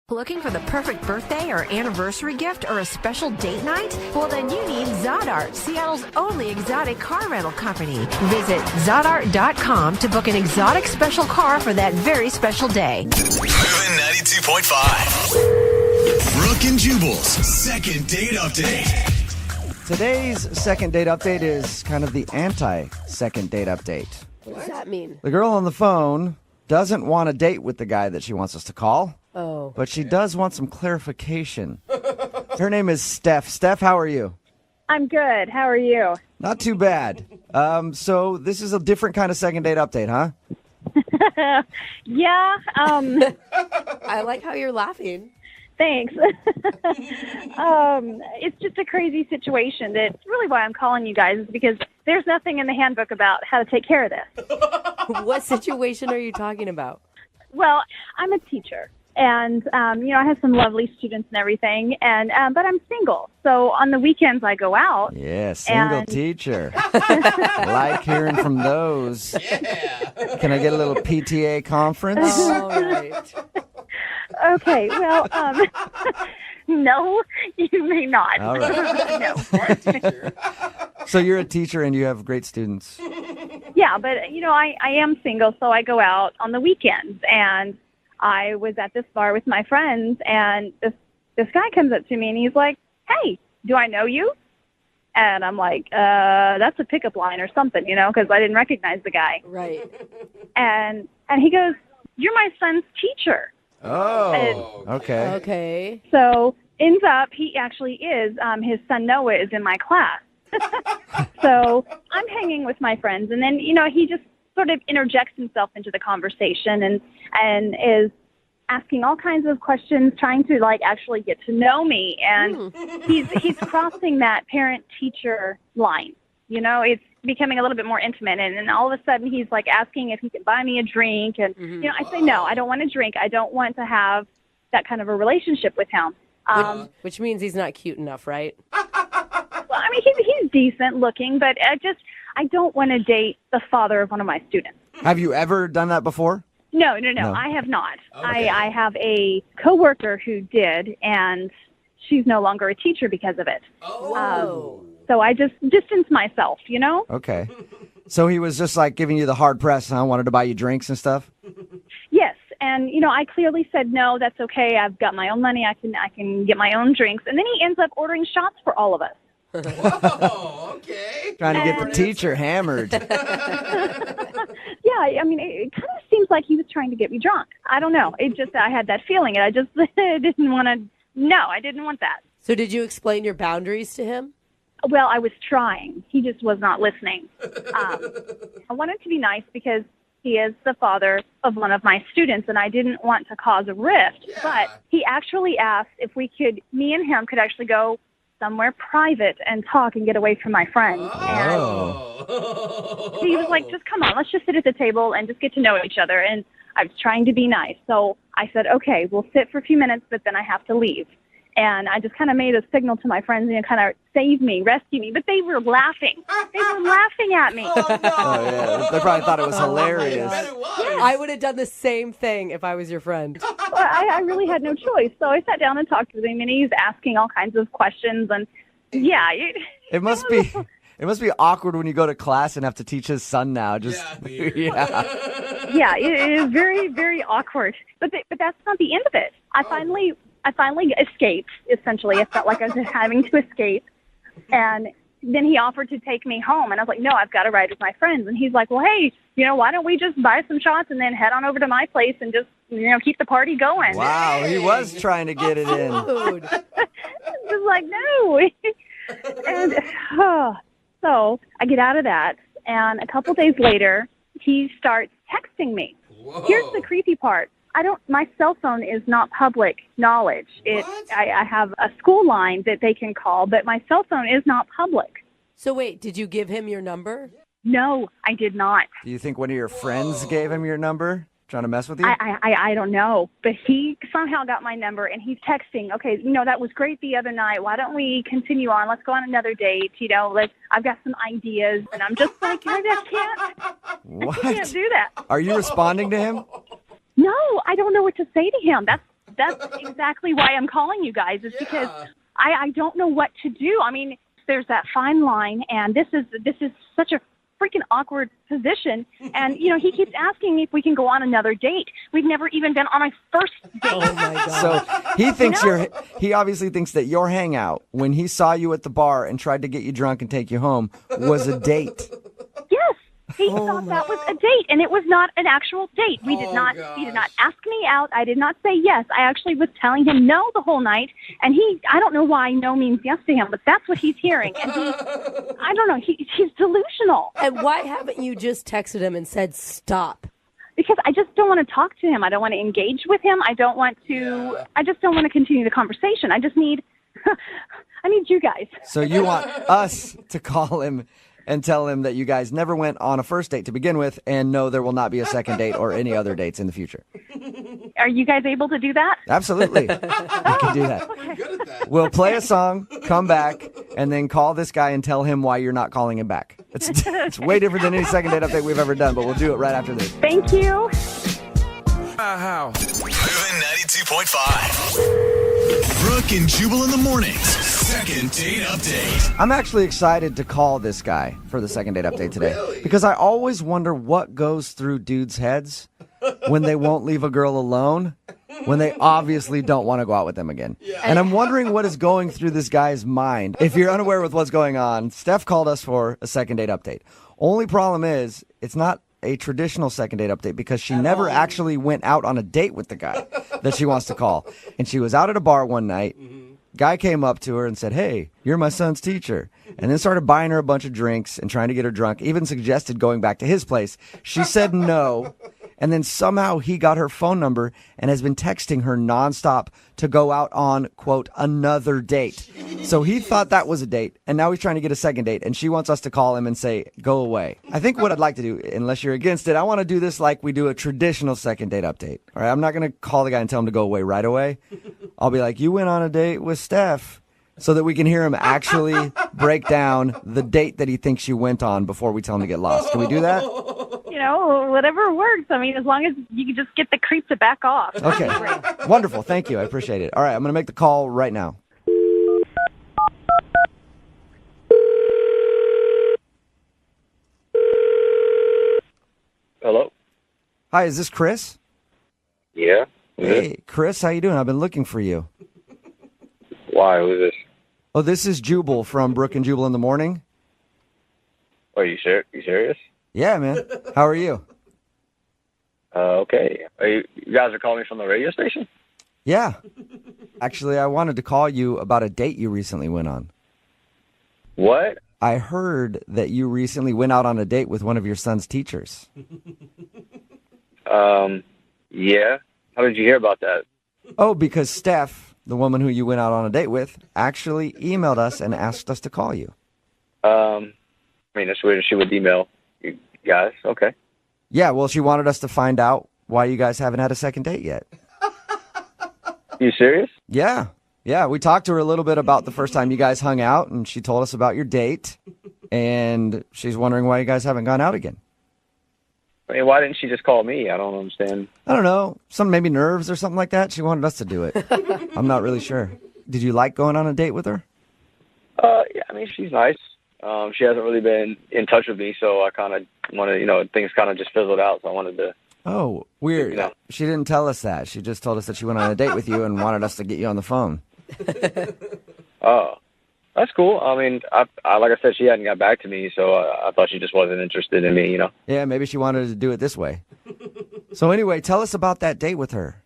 Looking for the perfect birthday or anniversary gift or a special date night? Well, then you need Zodart, Seattle's only exotic car rental company. Visit Zodart.com to book an exotic special car for that very special day. Moving 92.5. Brooke and Jubal's second date update. Today's second date update is kind of the anti-second date update. What does that mean? The girl on the phone doesn't want a date with the guy that she wants us to call. Oh. But she does want some clarification. Her name is Steph. Steph, how are you? I'm good. How are you? Not too bad. So this is a different kind of second date update, huh? Yeah. I like how you're laughing. Thanks. It's just a crazy situation. That's really why I'm calling you guys, is because there's nothing in the handbook about how to take care of this. What situation are you talking about? Well, I'm a teacher. And, I have some lovely students and everything, and but I'm single. So on the weekends I go out. Yeah, single teacher. Like hearing from those. Yeah. Can I get a little PTA conference? All right. Okay, well, no, you may not. All right. No. So you're a teacher and you have great students. Yeah, but, I am single, so I go out on the weekends, and I was at this bar with my friends, and this guy comes up to me, and he's like, "Hey, do I know you?" And I'm like, that's a pickup line or something, because I didn't recognize the guy. Right. And he goes, "You're my son's teacher." Oh, okay. Okay. So ends up, he actually is, his son Noah is in my class. So I'm hanging with my friends, and then, he just sort of interjects himself into the conversation and is asking all kinds of questions, trying to actually get to know me. And he's crossing that parent-teacher line. It's becoming a little bit more intimate. And then all of a sudden he's asking if he can buy me a drink. And, I say, no, I don't want a drink. I don't want to have that kind of a relationship with him. Which means he's not cute enough, right? Well, I mean, he's decent looking, but I don't want to date the father of one of my students. Have you ever done that before? No, I have not. Okay. I have a coworker who did, and she's no longer a teacher because of it. Oh. So I just distanced myself, Okay. So he was just giving you the hard press, and I wanted to buy you drinks and stuff? Yes. And, I clearly said, no, that's okay. I've got my own money. I can get my own drinks. And then he ends up ordering shots for all of us. Whoa, okay. Trying to get the teacher hammered. Yeah, I mean, it kind of seems like he was trying to get me drunk. I don't know. I had that feeling, and I just didn't want to. No, I didn't want that. So did you explain your boundaries to him? Well, I was trying. He just was not listening. I wanted to be nice because he is the father of one of my students, and I didn't want to cause a rift. Yeah. But he actually asked if me and him could actually go somewhere private and talk and get away from my friends. Oh. And he was like, just come on, let's just sit at the table and just get to know each other. And I was trying to be nice. So I said, okay, we'll sit for a few minutes, but then I have to leave. And I just kind of made a signal to my friends, kind of save me, rescue me. But they were laughing. They were laughing at me. Oh, yeah. They probably thought it was hilarious. I would have done the same thing if I was your friend. Well, I really had no choice. So I sat down and talked with him, and he's asking all kinds of questions. And, yeah. It must be awkward when you go to class and have to teach his son now. Yeah. Yeah, it is very, very awkward. But that's not the end of it. I finally escaped, essentially. I felt like I was having to escape. And then he offered to take me home. And I was like, no, I've got to ride with my friends. And he's like, well, hey, why don't we just buy some shots and then head on over to my place and just, keep the party going. Wow, he was trying to get it in. Just like, no. And so I get out of that. And a couple days later, he starts texting me. Whoa. Here's the creepy part. My cell phone is not public knowledge. I have a school line that they can call, but my cell phone is not public. So wait, did you give him your number? No, I did not. Do you think one of your friends gave him your number, trying to mess with you? I don't know, but he somehow got my number, and he's texting, okay, that was great the other night. Why don't we continue on? Let's go on another date. I've got some ideas, and I'm just like, I What? can't do that. Are you responding to him? No, I don't know what to say to him. That's exactly why I'm calling you guys, is because I don't know what to do. I mean, there's that fine line, and this is such a freaking awkward position. And, you know, he keeps asking me if we can go on another date. We've never even been on our first date. Oh, my God. So he thinks he obviously thinks that your hangout when he saw you at the bar and tried to get you drunk and take you home was a date. Yes. He thought that was a date, and it was not an actual date. He did not ask me out. I did not say yes. I actually was telling him no the whole night, and I don't know why no means yes to him, but that's what he's hearing. And I don't know, he's delusional. And why haven't you just texted him and said stop? Because I just don't want to talk to him. I don't want to engage with him. I just don't want to continue the conversation. I just need, I need you guys. So you want us to call him and tell him that you guys never went on a first date to begin with, and no, there will not be a second date or any other dates in the future. Are you guys able to do that? Absolutely. We can do that. We're good at that. We'll play a song, come back, and then call this guy and tell him why you're not calling him back. It's way different than any second date update we've ever done, but we'll do it right after this. Thank you. Moving 92.5. Brooke and Jubal in the mornings. Second date update. I'm actually excited to call this guy for the second date update today because I always wonder what goes through dudes' heads when they won't leave a girl alone, when they obviously don't want to go out with them again. And I'm wondering what is going through this guy's mind. If you're unaware with what's going on, Steph called us for a second date update. Only problem is it's not a traditional second date update because she never actually went out on a date with the guy that she wants to call. And she was out at a bar one night. Guy came up to her and said, "Hey, you're my son's teacher," and then started buying her a bunch of drinks and trying to get her drunk, even suggested going back to his place. She said no, and then somehow he got her phone number and has been texting her nonstop to go out on, quote, another date. So he thought that was a date, and now he's trying to get a second date, and she wants us to call him and say, go away. I think what I'd like to do, unless you're against it, I want to do this like we do a traditional second date update. All right, I'm not going to call the guy and tell him to go away right away. I'll be like, you went on a date with Steph, so that we can hear him actually break down the date that he thinks you went on before we tell him to get lost. Can we do that? You know, whatever works. I mean, as long as you can just get the creep to back off. Okay. Wonderful. Thank you. I appreciate it. All right, I'm going to make the call right now. Hello? Hi, is this Chris? Yeah? Hey, Chris, how you doing? I've been looking for you. Why? Who's this? Oh, this is Jubal from Brooke and Jubal in the morning. Are you serious? Yeah, man. How are you? Okay. You guys are calling me from the radio station? Yeah. Actually, I wanted to call you about a date you recently went on. What? I heard that you recently went out on a date with one of your son's teachers. Yeah. How did you hear about that? Oh, because Steph, the woman who you went out on a date with, actually emailed us and asked us to call you. I mean, that's weird. She would email you guys. Okay. Yeah, well, she wanted us to find out why you guys haven't had a second date yet. You serious? Yeah. Yeah, we talked to her a little bit about the first time you guys hung out, and she told us about your date, and she's wondering why you guys haven't gone out again. I mean, why didn't she just call me? I don't understand. I don't know. Some maybe nerves or something like that. She wanted us to do it. I'm not really sure. Did you like going on a date with her? Yeah, I mean, she's nice. She hasn't really been in touch with me, so I kind of wanted, things kind of just fizzled out, so I wanted to. Oh, weird. You know. She didn't tell us that. She just told us that she went on a date with you and wanted us to get you on the phone. Oh, that's cool. I mean, I like I said, she hadn't got back to me, so I thought she just wasn't interested in me, Yeah, maybe she wanted to do it this way. So anyway, tell us about that date with her.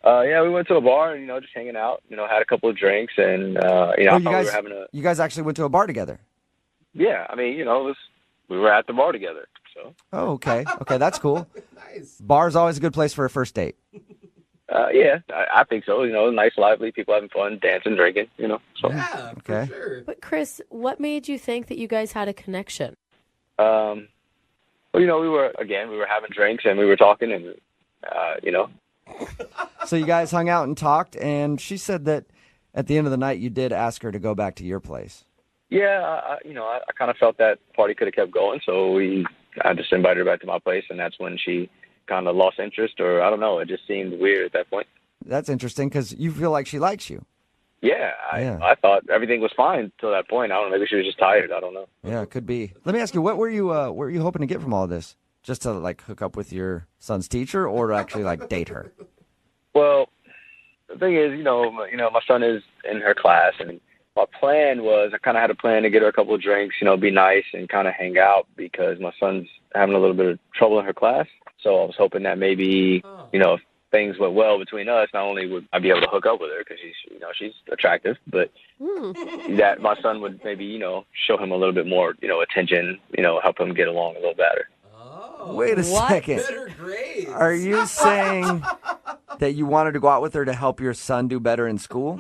Yeah, we went to a bar and, just hanging out, had a couple of drinks and, I thought we were having You guys actually went to a bar together? Yeah, I mean, we were at the bar together, so. Oh, okay. Okay, that's cool. Nice. Bar's always a good place for a first date. Yeah, I think so. Nice, lively, people having fun, dancing, drinking, so. Yeah, Okay. for sure. But Chris, what made you think that you guys had a connection? Well, we were having drinks and we were talking and, So you guys hung out and talked, and she said that at the end of the night you did ask her to go back to your place. Yeah, I kind of felt that party could have kept going, so I just invited her back to my place, and that's when she kind of lost interest, or I don't know, it just seemed weird at that point. That's interesting because you feel like she likes you. Yeah, Yeah. I thought everything was fine till that point. I don't know. Maybe she was just tired. I don't know. Yeah, it could be. Let me ask you, what were you hoping to get from all this? Just to like hook up with your son's teacher, or to actually like date her? Well, the thing is, my son is in her class, and my plan was I kind of had a plan to get her a couple of drinks, be nice and kind of hang out because my son's having a little bit of trouble in her class. So I was hoping that maybe, if things went well between us, not only would I be able to hook up with her because she's attractive, but that my son would maybe, show him a little bit more, attention, help him get along a little better. Wait a second. Better grades. Are you saying that you wanted to go out with her to help your son do better in school?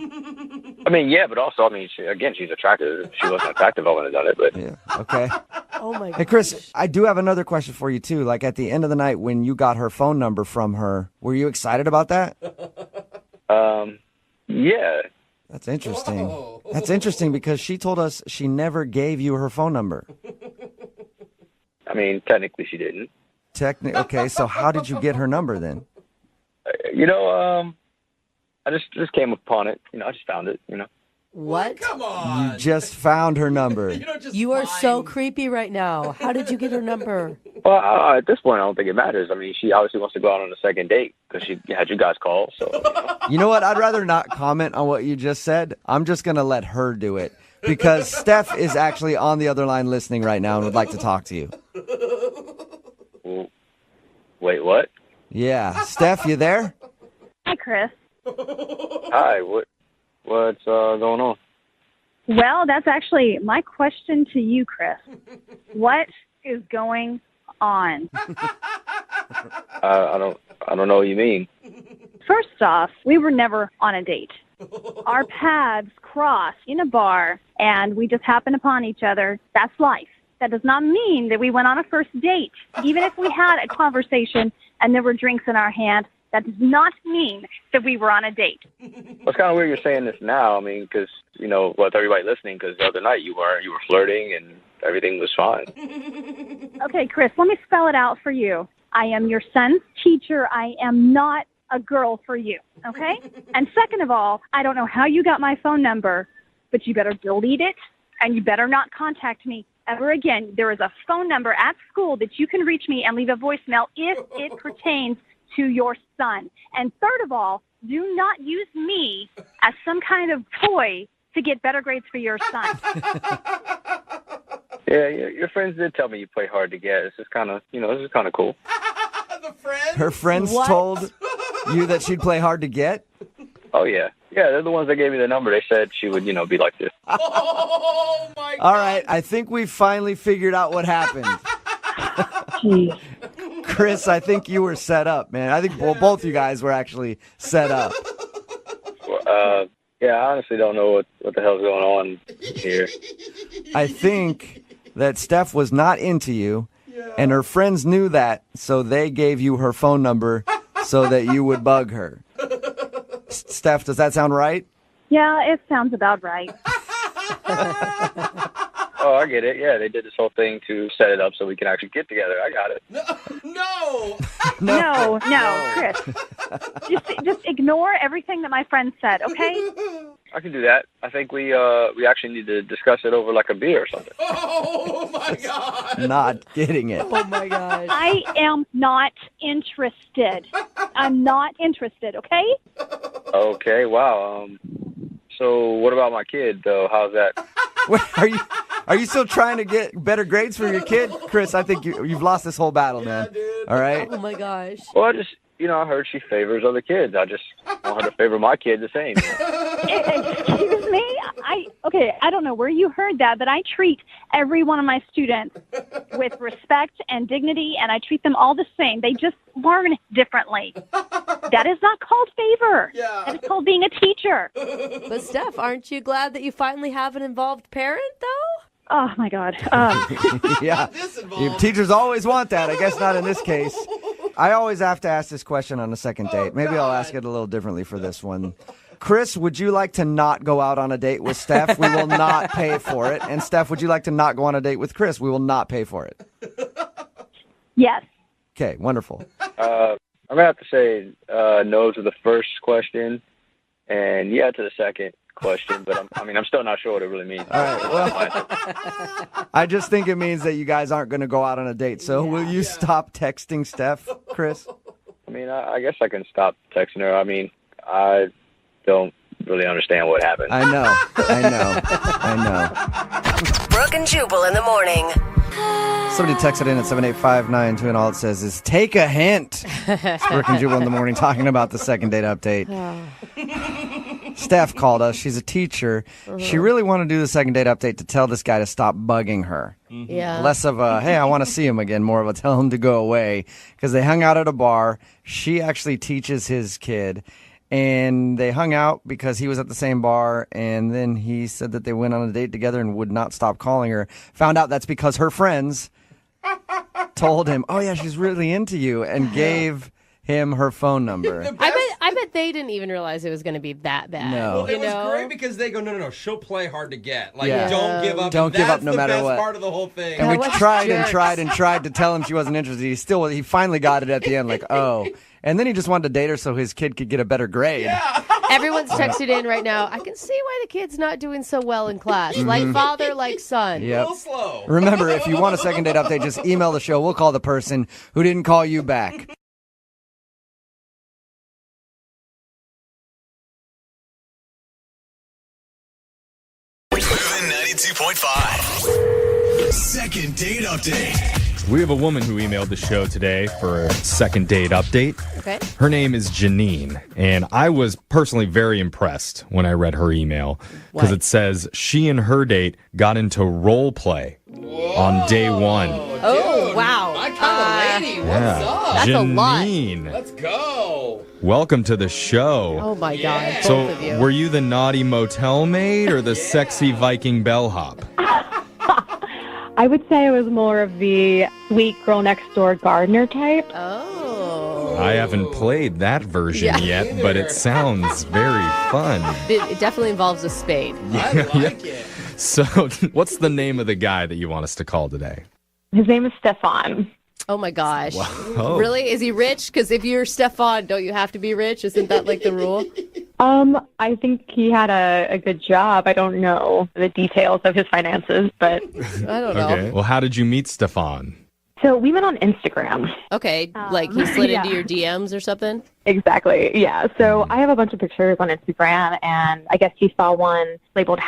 I mean, yeah, but also, she's attractive. If she wasn't attractive, I wouldn't have done it. But Yeah. Okay. Oh my god. Hey, Chris, I do have another question for you, too. Like, at the end of the night, when you got her phone number from her, were you excited about that? Yeah. That's interesting. That's interesting because she told us she never gave you her phone number. I mean, technically she didn't. Okay, so how did you get her number then? I just came upon it. I just found it, What? Come on. You just found her number. You don't just You are so find- creepy right now. How did you get her number? Well, at this point, I don't think it matters. I mean, she obviously wants to go out on a second date because she had you guys call. So, You know what? I'd rather not comment on what you just said. I'm just going to let her do it because Steph is actually on the other line listening right now and would like to talk to you. Wait, what? Yeah. Steph, you there? Hi, Chris. Hi, what's going on? Well, that's actually my question to you, Chris. What is going on? I don't know what you mean. First off, we were never on a date. Our paths crossed in a bar, and we just happened upon each other. That's life. That does not mean that we went on a first date. Even if we had a conversation and there were drinks in our hand, that does not mean that we were on a date. Well, it's kind of weird you're saying this now. I mean, because, with everybody listening, because the other night you were flirting and everything was fine. Okay, Chris, let me spell it out for you. I am your son's teacher. I am not a girl for you, okay? And second of all, I don't know how you got my phone number, but you better delete it, and you better not contact me ever again. There is a phone number at school that you can reach me and leave a voicemail if it pertains to your son. And third of all, do not use me as some kind of toy to get better grades for your son. Yeah, your friends did tell me you play hard to get. This is kind of cool. The friend? Her friends What? told you that she'd play hard to get? Oh, yeah. Yeah, they're the ones that gave me the number. They said she would, be like this. Oh, my God. All right, I think we finally figured out what happened. Jeez. Chris, I think you were set up, man. I think both you guys were actually set up. Yeah, I honestly don't know what the hell's going on here. I think that Steph was not into you, and her friends knew that, so they gave you her phone number so that you would bug her. Steph, does that sound right? Yeah, it sounds about right. Oh, I get it. Yeah, they did this whole thing to set it up so we can actually get together. I got it. No. No, Chris. Just ignore everything that my friend said, okay? I can do that. I think we actually need to discuss it over like a beer or something. Oh, my God. Not getting it. Oh my gosh. I am not interested. I'm not interested, okay? Okay, wow. So what about my kid, though? How's that? Wait, are you still trying to get better grades for your kid? Chris, I think you've lost this whole battle, man. dude. All right? Oh my gosh. Well, I just, I heard she favors other kids. I just want her to favor my kid the same. Excuse me? I don't know where you heard that, but I treat every one of my students with respect and dignity, and I treat them all the same. They just learn differently. That is not called favor. Yeah. That is called being a teacher. But Steph, aren't you glad that you finally have an involved parent, though? Oh, my God. Yeah. This involved. Teachers always want that. I guess not in this case. I always have to ask this question on a second date. Maybe I'll ask it a little differently for this one. Chris, would you like to not go out on a date with Steph? We will not pay for it. And Steph, would you like to not go on a date with Chris? We will not pay for it. Yes. Okay, wonderful. I'm going to have to say no to the first question and yeah to the second question, but I'm still not sure what it really means. All right, well, I just think it means that you guys aren't going to go out on a date. So will you stop texting Steph, Chris? I guess I can stop texting her. I don't really understand what happened. I know. Brooke and Jubal in the morning. Somebody texted in at 78592 and all it says is, take a hint. It's Brooke and Jubal in the morning talking about the second date update. Steph called us. She's a teacher. She really wanted to do the second date update to tell this guy to stop bugging her. Yeah. Less of a, hey, I want to see him again, more of a tell him to go away. Because they hung out at a bar. She actually teaches his kid. And they hung out because he was at the same bar, and then he said that they went on a date together and would not stop calling her. Found out that's because her friends told him, oh, yeah, she's really into you, and gave him her phone number. I bet they didn't even realize it was going to be that bad. No. Well, it was great because they go, no, she'll play hard to get. Like, Yeah. don't give up. Don't give up no matter That's the what. best part of the whole thing. And we what tried and jerks. tried and tried to tell him she wasn't interested. He finally got it at the end, like, oh. And then he just wanted to date her so his kid could get a better grade. Everyone's texted in right now. I can see why the kid's not doing so well in class. Like father, like son. Yep. A little slow. Remember, if you want a second date update, just email the show. We'll call the person who didn't call you back. Moving 92.5. Second date update. We have a woman who emailed the show today for a second date update. Okay. Her name is Janine, and I was personally very impressed when I read her email because it says she and her date got into role play on day one. Oh, wow. My kind of lady. What's up? That's a lot. Janine, Let's go. welcome to the show. Oh, my God. Both So, of you. were you the naughty motel maid or the sexy Viking bellhop? I would say I was more of the sweet girl next door gardener type. Oh. I haven't played that version yet, but it sounds very fun. It definitely involves a spade. I like it. So, what's the name of the guy that you want us to call today? His name is Stefan. Oh, my gosh. Wow. Really? Is he rich? Because if you're Stefan, don't you have to be rich? Isn't that like the rule? I think he had a good job. I don't know the details of his finances, but I don't know. Okay. Well, how did you meet Stefan? so we met on Instagram. Okay, like he slid yeah. into your DMs or something? Exactly. Yeah. So I have a bunch of pictures on Instagram, and I guess he saw one labeled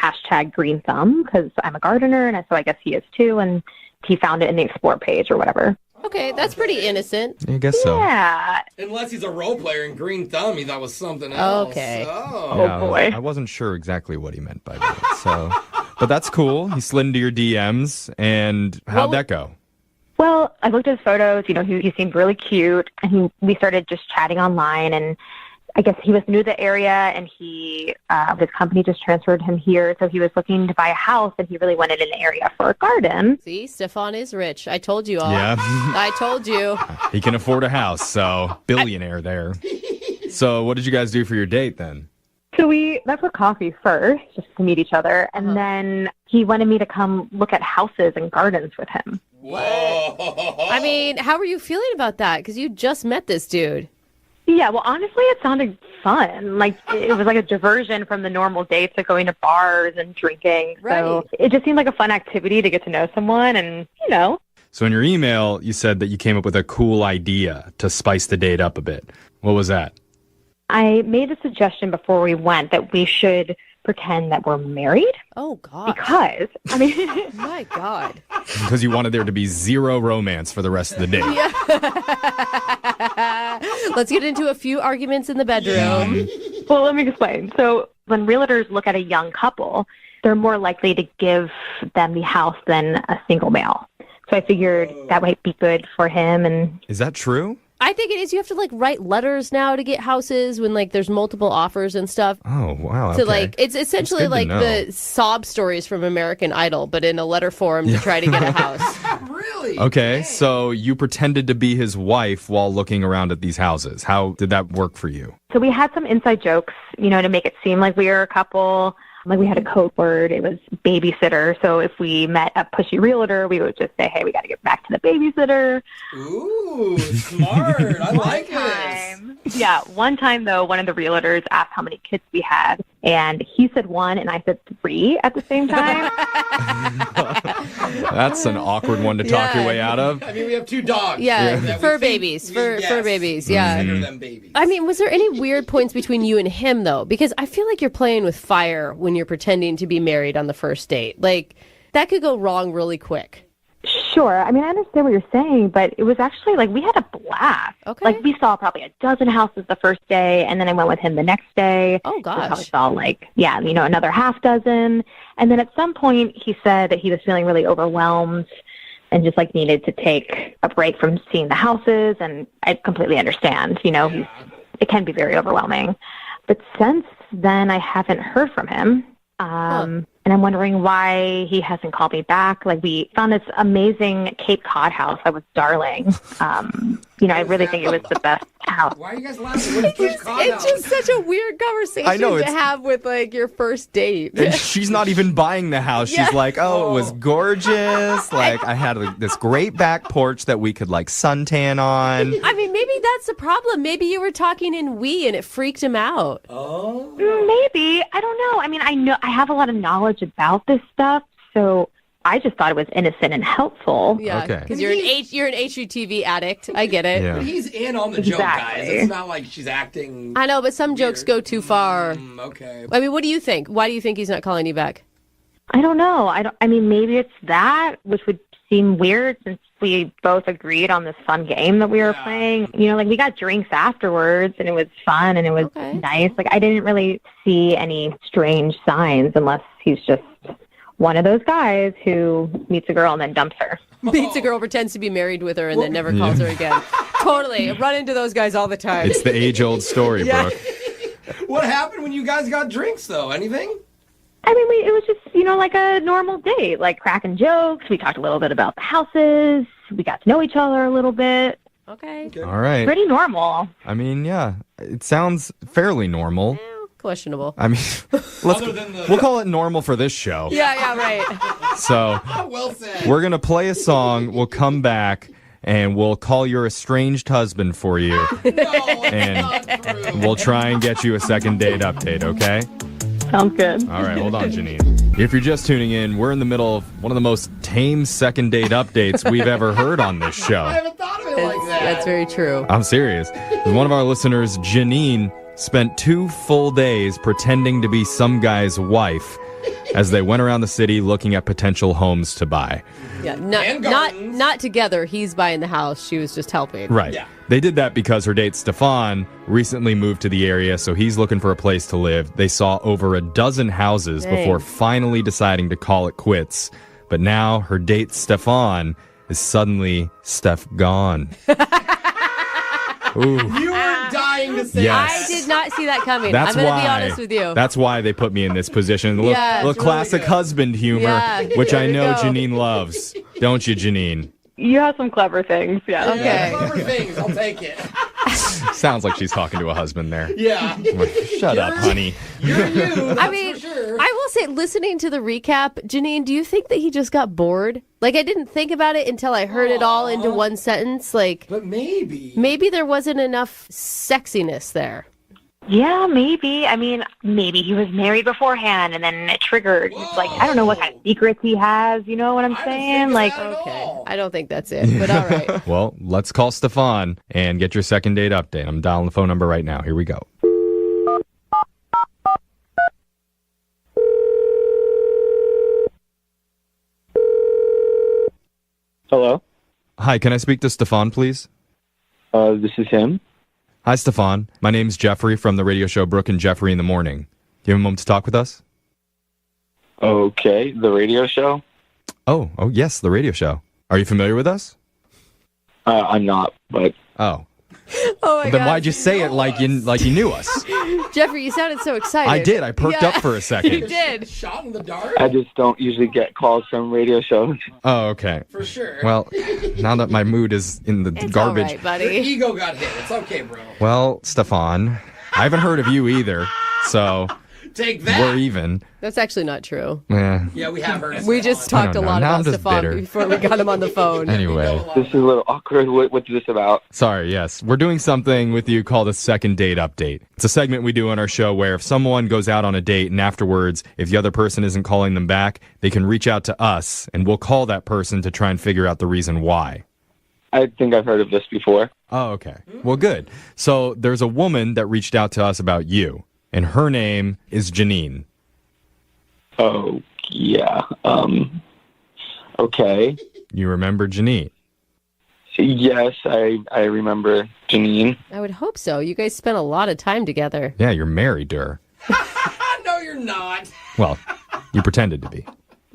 #green thumb because I'm a gardener, and so I guess he is too, and he found it in the explore page or whatever. Okay, that's pretty innocent. I guess so. Yeah. Unless he's a role player in Green Thumb, he thought was something else. Okay. Oh. Yeah, boy. I wasn't sure exactly what he meant by that. So, but that's cool. He slid into your DMs, and how'd that go? Well, I looked at his photos. You know, he seemed really cute, and we started just chatting online. And I guess he was new to the area, and his company just transferred him here, so he was looking to buy a house, and he really wanted an area for a garden. See, Stefan is rich. I told you all. Yeah. I told you. He can afford a house, so billionaire there. So, what did you guys do for your date then? So we met for coffee first, just to meet each other, and then he wanted me to come look at houses and gardens with him. Whoa. I mean, how were you feeling about that? Because you just met this dude. Yeah, well, honestly, it sounded fun. Like, it was like a diversion from the normal dates of going to bars and drinking. Right. So it just seemed like a fun activity to get to know someone and, you know. So, in your email, you said that you came up with a cool idea to spice the date up a bit. What was that? I made a suggestion before we went that we should pretend that we're married Oh, God. because, I mean, My God. Because you wanted there to be zero romance for the rest of the date. Let's get into a few arguments in the bedroom. well, let me explain. So when realtors look at a young couple, they're more likely to give them the house than a single male. So I figured that might be good for him. And Is that true? I think it is. You have to like write letters now to get houses when like there's multiple offers and stuff. Oh, wow. So Okay. like it's essentially good to like know. the sob stories from American Idol, but in a letter form to try to get a house. Really? Okay, Dang. so you pretended to be his wife while looking around at these houses. How did that work for you? so we had some inside jokes, you know, to make it seem like we were a couple. Like, we had a code word. It was babysitter. So if we met a pushy realtor, we would just say, hey, we got to get back to the babysitter. Ooh, smart. I like this. Yeah, one time, though, one of the realtors asked how many kids we had, and he said 1, and I said 3 at the same time. That's an awkward one to talk your way out of. I mean, we have 2 dogs. Yeah, fur babies. Fur babies, yeah. Consider them babies. I mean, was there any weird points between you and him, though? Because I feel like you're playing with fire when you're pretending to be married on the first date. Like, that could go wrong really quick. Sure. I mean, I understand what you're saying, but it was actually, like, we had a blast. Okay. Like, we saw probably a dozen houses the first day, and then I went with him the next day. Oh, We gosh. probably saw, like, another half dozen. And then at some point, he said that he was feeling really overwhelmed and just, like, needed to take a break from seeing the houses, and I completely understand. It can be very overwhelming. But since then, I haven't heard from him. And I'm wondering why he hasn't called me back. Like, we found this amazing Cape Cod house that was darling. I really think it was the best house. Why are you guys laughing? What is Cape Cod It's just such a weird conversation I know, to it's- have with, like, your first date. And she's not even buying the house. She's like, oh, it was gorgeous. Like, I had this great back porch that we could, like, suntan on. I mean, maybe that's the problem. Maybe you were talking in we and it freaked him out. Oh. Maybe. I don't know. I mean, I have a lot of knowledge about this stuff, so I just thought it was innocent and helpful. Yeah, Okay. because you're an HGTV addict. I get it. Yeah. But he's in on the joke, guys. It's not like she's acting. I know, but some jokes go too far. Okay. I mean, what do you think? Why do you think he's not calling you back? I don't know. I mean, maybe it's that, which would seem weird since we both agreed on this fun game that we were playing. Like, we got drinks afterwards, and it was fun, and it was nice. Like, I didn't really see any strange signs unless he's just one of those guys who meets a girl and then dumps her. Meets a girl, pretends to be married with her, and then never calls her again. Totally. I run into those guys all the time. It's the age-old story, Yeah. Brooke. What happened when you guys got drinks, though? Anything? I mean, it was just, like a normal date, like cracking jokes. We talked a little bit about the houses. We got to know each other a little bit. Okay. All right. Pretty normal. I mean, yeah, it sounds fairly normal. Questionable. I mean, we'll call it normal for this show. Yeah, right. So Well said. we're going to play a song. We'll come back and we'll call your estranged husband for you. And we'll try and get you a second date update, okay? Sounds good. All right, hold on, Janine. If you're just tuning in, we're in the middle of one of the most tame second date updates we've ever heard on this show. I haven't thought of it like that. That's very true. I'm serious. One of our listeners, Janine, spent 2 full days pretending to be some guy's wife as they went around the city looking at potential homes to buy. Yeah, And not gardens. not together. He's buying the house. She was just helping. Right. Yeah. They did that because her date, Stefan, recently moved to the area, so he's looking for a place to live. They saw over a dozen houses Dang. before finally deciding to call it quits. But now her date, Stefan, is suddenly Steph gone. Ooh. You were dying to say Yes. I did not see that coming. That's I'm going to why. be honest with you. That's why they put me in this position. A little, Yeah, it's little really classic good. husband humor, Yeah, which I there you know go. Janine loves. Don't you, Janine? You have some clever things, yeah. Okay. Yeah, clever things. I'll take it. Sounds like she's talking to a husband there. Yeah. Shut up, honey. You're you. That's I mean, for sure. I will say, listening to the recap, Janine, do you think that he just got bored? Like, I didn't think about it until I heard it all into one sentence. Like, But maybe. maybe there wasn't enough sexiness there. Yeah, maybe. I mean, maybe he was married beforehand and then it triggered. It's like, I don't know what kind of secrets he has. You know what I'm I saying? didn't think Like, of that at Okay. all. I don't think that's it, but all right. Well, let's call Stefan and get your second date update. I'm dialing the phone number right now. Here we go. Hello, Hi, can I speak to Stefan, please? this is him. Hi, Stefan. My name's Jeffrey from the radio show Brooke and Jeffrey in the Morning. Do you have a moment to talk with us? Okay, the radio show. Oh, yes, the radio show. Are you familiar with us? I'm not, but Oh. Oh my Then God. why'd you say it like you knew us? Jeffrey, you sounded so excited. I did. I perked up for a You second. did. Shot in the dark? I just don't usually get calls from radio shows. Oh, okay. For sure. Well, now that my mood is in the It's garbage. all right, Your buddy. ego got hit. It's okay, bro. Well, Stefan, I haven't heard of you either. So Take that. We're even. That's actually not true. Yeah, we have heard it. We just talked a lot Now about I'm just Stefan bitter. before we got him on the phone. Anyway. This is a little awkward. What's this about? Sorry, yes. We're doing something with you called a second date update. It's a segment we do on our show where if someone goes out on a date and afterwards, if the other person isn't calling them back, they can reach out to us and we'll call that person to try and figure out the reason why. I think I've heard of this before. Oh, okay. Well, good. So there's a woman that reached out to us about you, and her name is Janine. Oh, yeah. Okay. You remember Janine? Yes, I remember Janine. I would hope so. You guys spent a lot of time together. Yeah, you're married to her. No, you're not. Well, you pretended to be.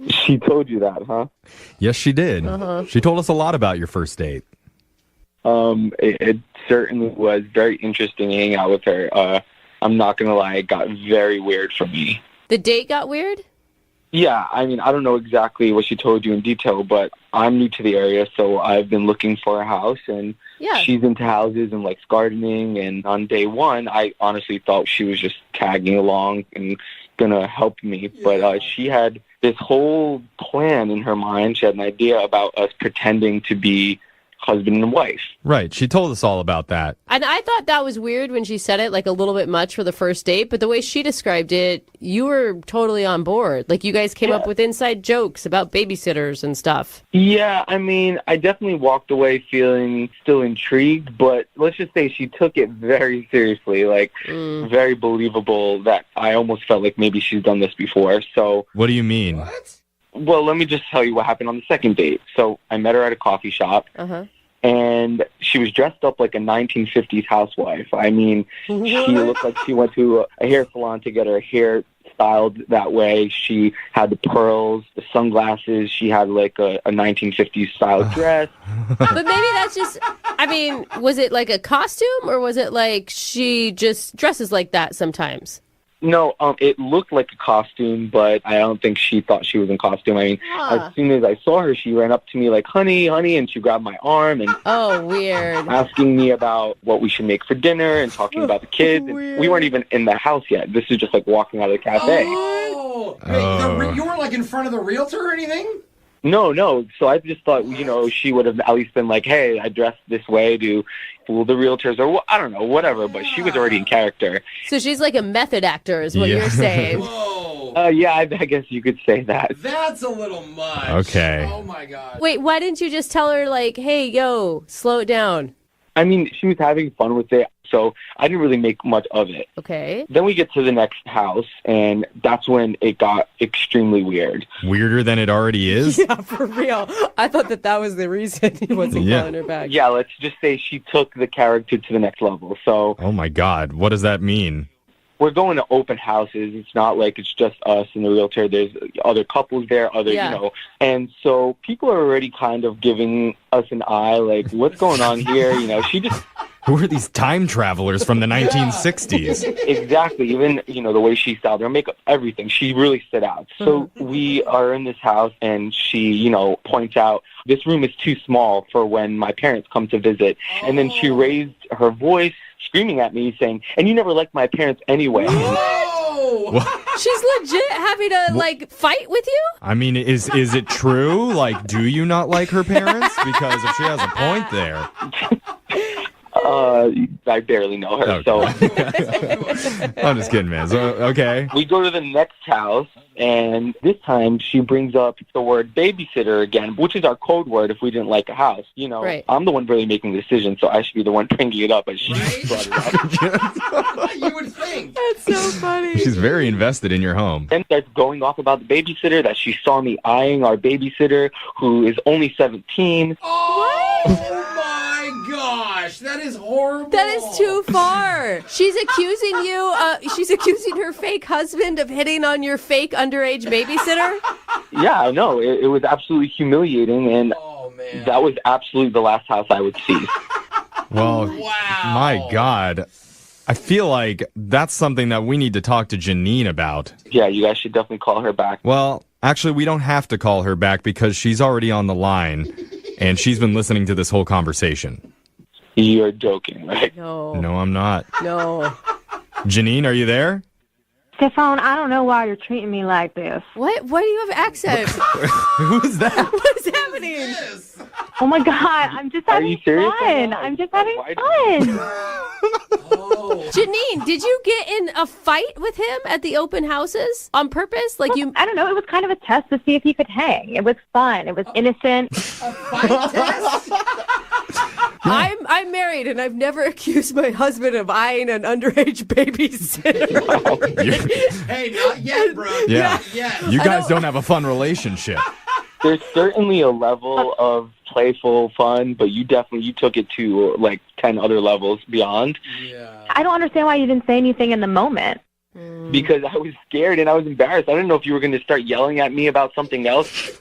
She told you that, huh? Yes, she did. She told us a lot about your first date. It certainly was very interesting hanging out with her. I'm not going to lie, it got very weird for me. The date got weird? Yeah, I mean, I don't know exactly what she told you in detail, but I'm new to the area, so I've been looking for a house, and she's into houses and likes gardening, and on day one, I honestly thought she was just tagging along and going to help me, but she had this whole plan in her mind. She had an idea about us pretending to be husband and wife. Right. She told us all about that. And I thought that was weird when she said it, like a little bit much for the first date. But the way she described it, you were totally on board. Like you guys came up with inside jokes about babysitters and stuff. Yeah, I mean, I definitely walked away feeling still intrigued, but let's just say she took it very seriously, like very believable that I almost felt like maybe she's done this before. So what do you mean? What? Well, let me just tell you what happened on the second date. So I met her at a coffee shop. And she was dressed up like a 1950s housewife. I mean, she looked like she went to a hair salon to get her hair styled that way. She had the pearls, the sunglasses. She had like a 1950s style dress. But maybe that's just, I mean, was it like a costume or was it like she just dresses like that sometimes? No, it looked like a costume, but I don't think she thought she was in costume. I mean, as soon as I saw her, she ran up to me like, honey, and she grabbed my arm and weird, asking me about what we should make for dinner and talking about the kids. And we weren't even in the house yet. This is just like walking out of the cafe. You weren't like in front of the realtor or anything? No. So I just thought, she would have at least been like, hey, I dressed this way to fool the realtors or I don't know, whatever. But she was already in character. So she's like a method actor is what you're saying. Whoa. Yeah, I guess you could say that. That's a little much. Okay. Oh, my God. Wait, why didn't you just tell her like, hey, yo, slow it down? I mean, she was having fun with it, so I didn't really make much of it. Okay. Then we get to the next house, and that's when it got extremely weird. Weirder than it already is? Yeah, for real. I thought that was the reason he wasn't calling her back. Yeah, let's just say she took the character to the next level. So, oh my God, what does that mean? We're going to open houses. It's not like it's just us and the realtor. There's other couples there, and so people are already kind of giving us an eye, like, what's going on here? She just... Who are these time travelers from the 1960s? Exactly. Even, the way she styled her makeup, everything. She really stood out. So we are in this house, and she, points out, this room is too small for when my parents come to visit. And then she raised her voice, screaming at me, saying, and you never liked my parents anyway. She's legit having to, fight with you? I mean, is it true? Like, do you not like her parents? Because if she has a point there... I barely know her, so... I'm just kidding, man. So, okay. We go to the next house, and this time she brings up the word babysitter again, which is our code word if we didn't like a house. Right. I'm the one really making the decision, so I should be the one bringing it up, but she brought it up. You would think. That's so funny. She's very invested in your home. And starts going off about the babysitter, that she saw me eyeing our babysitter, who is only 17. Oh, my gosh. That is horrible. That is too far. She's accusing you, she's accusing her fake husband of hitting on your fake underage babysitter? Yeah, I know. It was absolutely humiliating, and that was absolutely the last house I would see. Well, my God. I feel like that's something that we need to talk to Janine about. Yeah, you guys should definitely call her back. Well, actually, we don't have to call her back because she's already on the line, and she's been listening to this whole conversation. You're joking, right? No. No, I'm not. No. Janine, are you there? Stefan, I don't know why you're treating me like this. What? Why do you have accent? Who's that? What is happening? Oh my God, I'm just having you serious? fun. I'm just having fun. Janine, did you get in a fight with him at the open houses on purpose? Like you? I don't know. It was kind of a test to see if he could hang. It was fun. It was innocent. I'm married and I've never accused my husband of eyeing an underage babysitter. Hey, not yet, bro. Yeah. Not yet. You guys don't have a fun relationship. There's certainly a level of playful fun, but you took it to like 10 other levels beyond. Yeah. I don't understand why you didn't say anything in the moment. Because I was scared and I was embarrassed. I didn't know if you were going to start yelling at me about something else.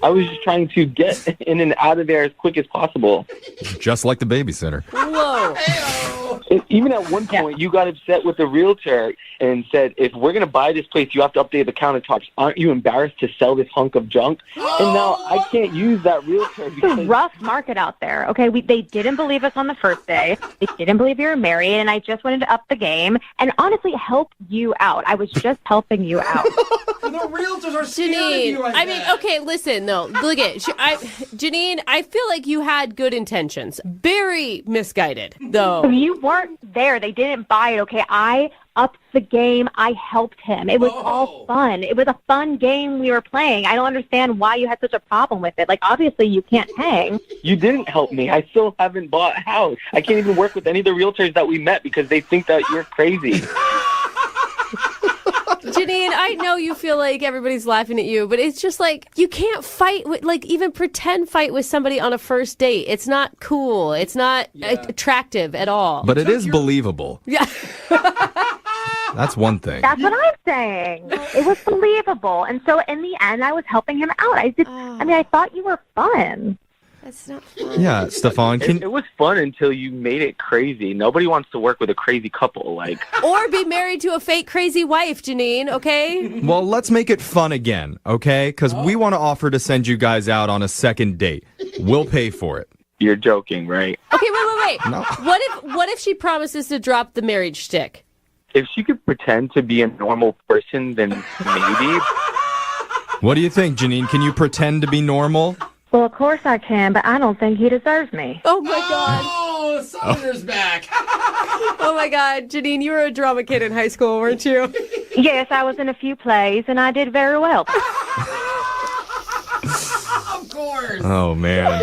I was just trying to get in and out of there as quick as possible. Just like the babysitter. Whoa. And even at one point, you got upset with the realtor and said, if we're going to buy this place, you have to update the countertops. Aren't you embarrassed to sell this hunk of junk? And now I can't use that realtor It's because a rough market out there. Okay, they didn't believe us on the first day. They didn't believe you were married, and I just wanted to up the game and honestly help you out. I was just helping you out. The realtors are scared of Janine, you, I mean, okay, listen, no, look at Janine, I feel like you had good intentions. Very misguided, though. You weren't there. They didn't buy it, okay? I upped the game. I helped him. It was all fun. It was a fun game we were playing. I don't understand why you had such a problem with it. Like, obviously, you can't hang. you didn't help me. I still haven't bought a house. I can't even work with any of the realtors that we met because they think that you're crazy. Janine, I know you feel like everybody's laughing at you, but it's just like you can't fight with, like, even pretend fight with somebody on a first date. It's not cool. It's not attractive at all. But it is believable. Yeah. That's one thing. That's what I'm saying. It was believable. And so in the end, I was helping him out. I thought you were fun. That's not fun. Yeah, Stefan, It was fun until you made it crazy. Nobody wants to work with a crazy couple. Like, Or be married to a fake crazy wife, Janine, okay? well, let's make it fun again, okay? Because we want to offer to send you guys out on a second date. We'll pay for it. you're joking, right? Okay, wait. No. What if she promises to drop the marriage stick? If she could pretend to be a normal person, then maybe. What do you think, Janine? Can you pretend to be normal? Well, of course I can, but I don't think he deserves me. Oh, my God. Oh, Southerners back. Oh, my God. Janine, you were a drama kid in high school, weren't you? Yes, I was in a few plays, and I did very well. Of course. Oh, man.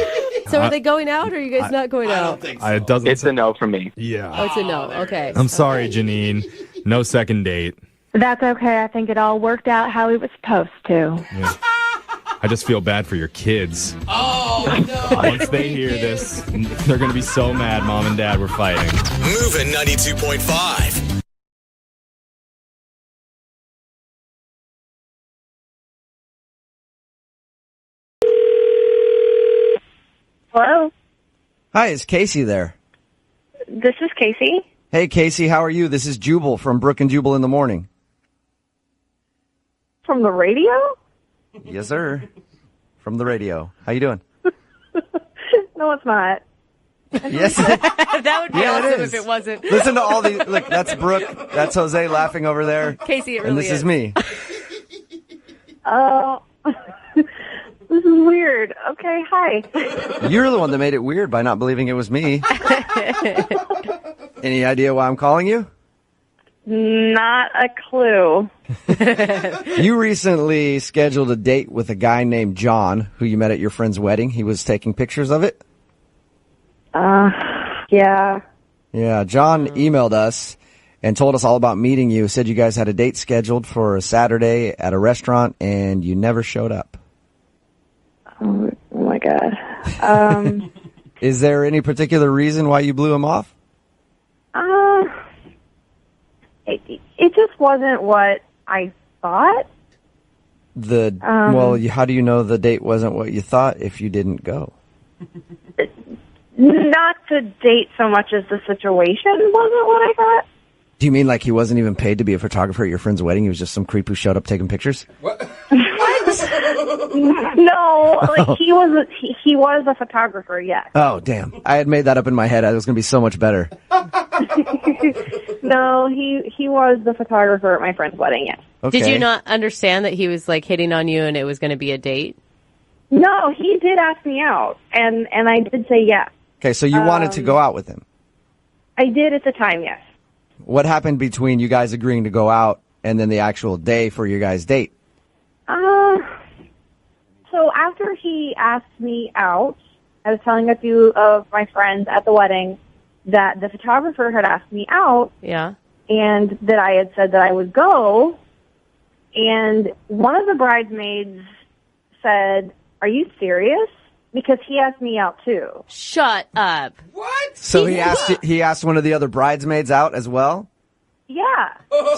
So are they going out, or are you guys not going I out? don't think so. It doesn't. It's a no for me. Yeah. Oh, it's a no. Okay. I'm sorry, Janine. No second date. That's okay. I think it all worked out how it was supposed to. Yeah. I just feel bad for your kids. Oh, no. Once they hear this, they're going to be so mad Mom and Dad were fighting. Moving 92.5. Hello, Hi, is Casey there? this is Casey. Hey, Casey, how are you? This is Jubal from Brooke and Jubal in the morning. From the radio? Yes, sir. From the radio. How you doing? No, it's not. Yes. That would be Yeah, it awesome is. if it wasn't. Listen to all these. Look, that's Brooke. That's Jose laughing over there. Casey, it And really this is me. Oh, this is weird. Okay, hi. You're the one that made it weird by not believing it was me. Any idea why I'm calling you? Not a clue. You recently scheduled a date with a guy named John, who you met at your friend's wedding. He was taking pictures of it. Yeah. Yeah, John emailed us and told us all about meeting you. Said you guys had a date scheduled for a Saturday at a restaurant, and you never showed up. Oh my God. Is there any particular reason why you blew him off? It just wasn't what I thought. Well, how do you know the date wasn't what you thought if you didn't go? Not the date so much as the situation wasn't what I thought. Do you mean like he wasn't even paid to be a photographer at your friend's wedding? He was just some creep who showed up taking pictures? What? photos? No, like he was a photographer, yes. Oh, damn. I had made that up in my head. It was going to be so much better. No, he was the photographer at my friend's wedding, yes. Okay. Did you not understand that he was like hitting on you and it was going to be a date? No, he did ask me out, and I did say yes. Okay, so you wanted to go out with him. I did at the time, yes. What happened between you guys agreeing to go out and then the actual day for your guys' date? So after he asked me out, I was telling a few of my friends at the wedding that the photographer had asked me out. Yeah. And that I had said that I would go. And one of the bridesmaids said, "Are you serious?" Because he asked me out too. Shut up. What? So he asked one of the other bridesmaids out as well? Yeah.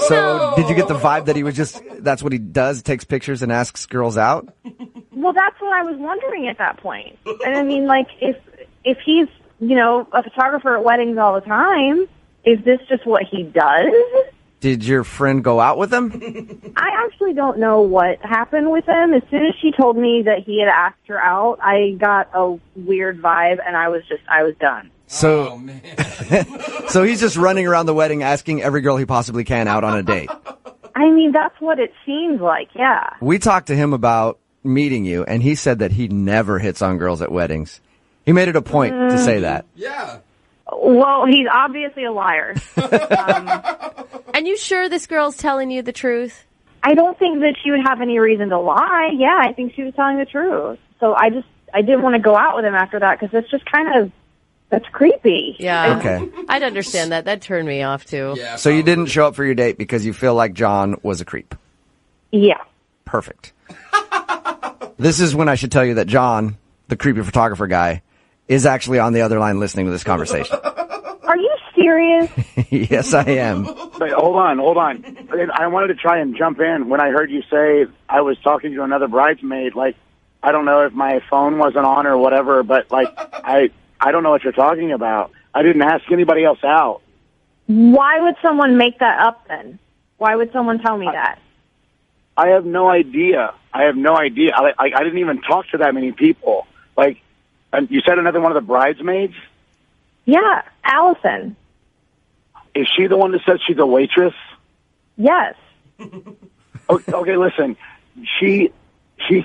So did you get the vibe that he was that's what he does, takes pictures and asks girls out? Well, that's what I was wondering at that point. And I mean, like, if he's, a photographer at weddings all the time, is this just what he does? Did your friend go out with him? I actually don't know what happened with him. As soon as she told me that he had asked her out, I got a weird vibe, and I was done. So, Oh, man. so he's just running around the wedding asking every girl he possibly can out on a date. I mean, that's what it seems like, yeah. We talked to him about meeting you, and he said that he never hits on girls at weddings. He made it a point to say that. Yeah. Well, he's obviously a liar. And you sure this girl's telling you the truth? I don't think that she would have any reason to lie. Yeah, I think she was telling the truth. So I didn't want to go out with him after that because it's just that's creepy. Yeah. Okay. I'd understand that. That turned me off too. Yeah. So you didn't show up for your date because you feel like John was a creep. Yeah. Perfect. This is when I should tell you that John, the creepy photographer guy, is actually on the other line listening to this conversation. Are you serious? Yes, I am. Wait, hold on. I wanted to try and jump in when I heard you say I was talking to another bridesmaid. Like, I don't know if my phone wasn't on or whatever, but like, I don't know what you're talking about. I didn't ask anybody else out. Why would someone make that up then? Why would someone tell me that? I have no idea. I didn't even talk to that many people. Like, and you said another one of the bridesmaids? Yeah, Allison. Is she the one that says she's a waitress? Yes. Okay, listen. She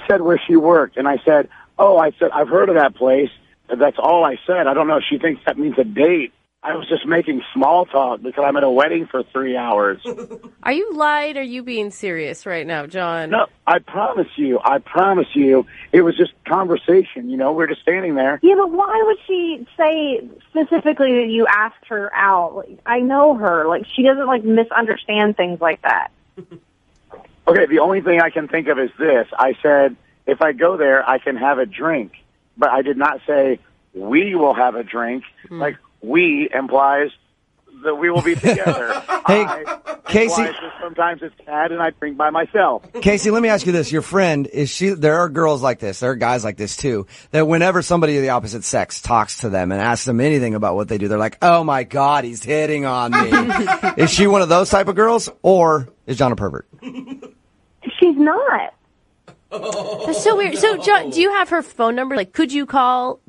said where she worked, and I said, I've heard of that place. That's all I said. I don't know if she thinks that means a date. I was just making small talk because I'm at a wedding for 3 hours. Are you lying or are you being serious right now, John? No, I promise you, it was just conversation, we're just standing there. Yeah, but why would she say specifically that you asked her out? Like, I know her. Like, she doesn't, misunderstand things like that. Okay, the only thing I can think of is this. I said, if I go there, I can have a drink. But I did not say, we will have a drink. Like, we implies that we will be together. Hey, Casey. Sometimes it's sad and I drink by myself. Casey, let me ask you this. Your friend, there are girls like this, there are guys like this too, that whenever somebody of the opposite sex talks to them and asks them anything about what they do, they're like, oh my God, he's hitting on me. Is she one of those type of girls, or is John a pervert? She's not. That's so weird. So, John, do you have her phone number? Like, could you call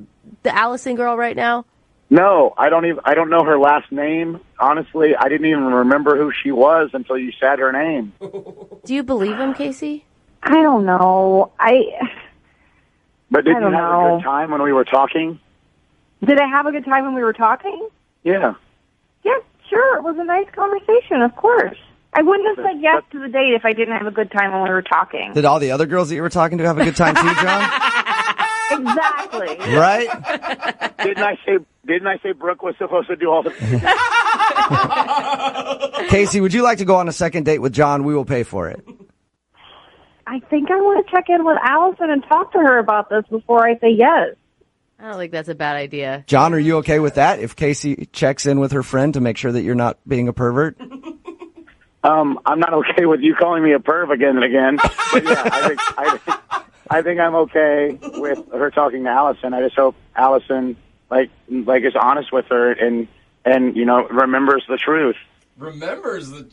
the Allison girl right now? No, I don't know her last name. Honestly, I didn't even remember who she was until you said her name. Do you believe him, Casey? I don't know. But did you have a good time when we were talking? Did I have a good time when we were talking? Yeah. Yeah, sure. It was a nice conversation, of course. I wouldn't have said yes to the date if I didn't have a good time when we were talking. Did all the other girls that you were talking to have a good time too, John? Exactly. Right? Didn't I say Brooke was supposed to do all the... Casey, would you like to go on a second date with John? We will pay for it. I think I want to check in with Allison and talk to her about this before I say yes. I don't think that's a bad idea. John, are you okay with that? If Casey checks in with her friend to make sure that you're not being a pervert? I'm not okay with you calling me a perv again and again. But yeah, I think I'm okay with her talking to Allison. I just hope Allison is honest with her and remembers the truth. Remembers the...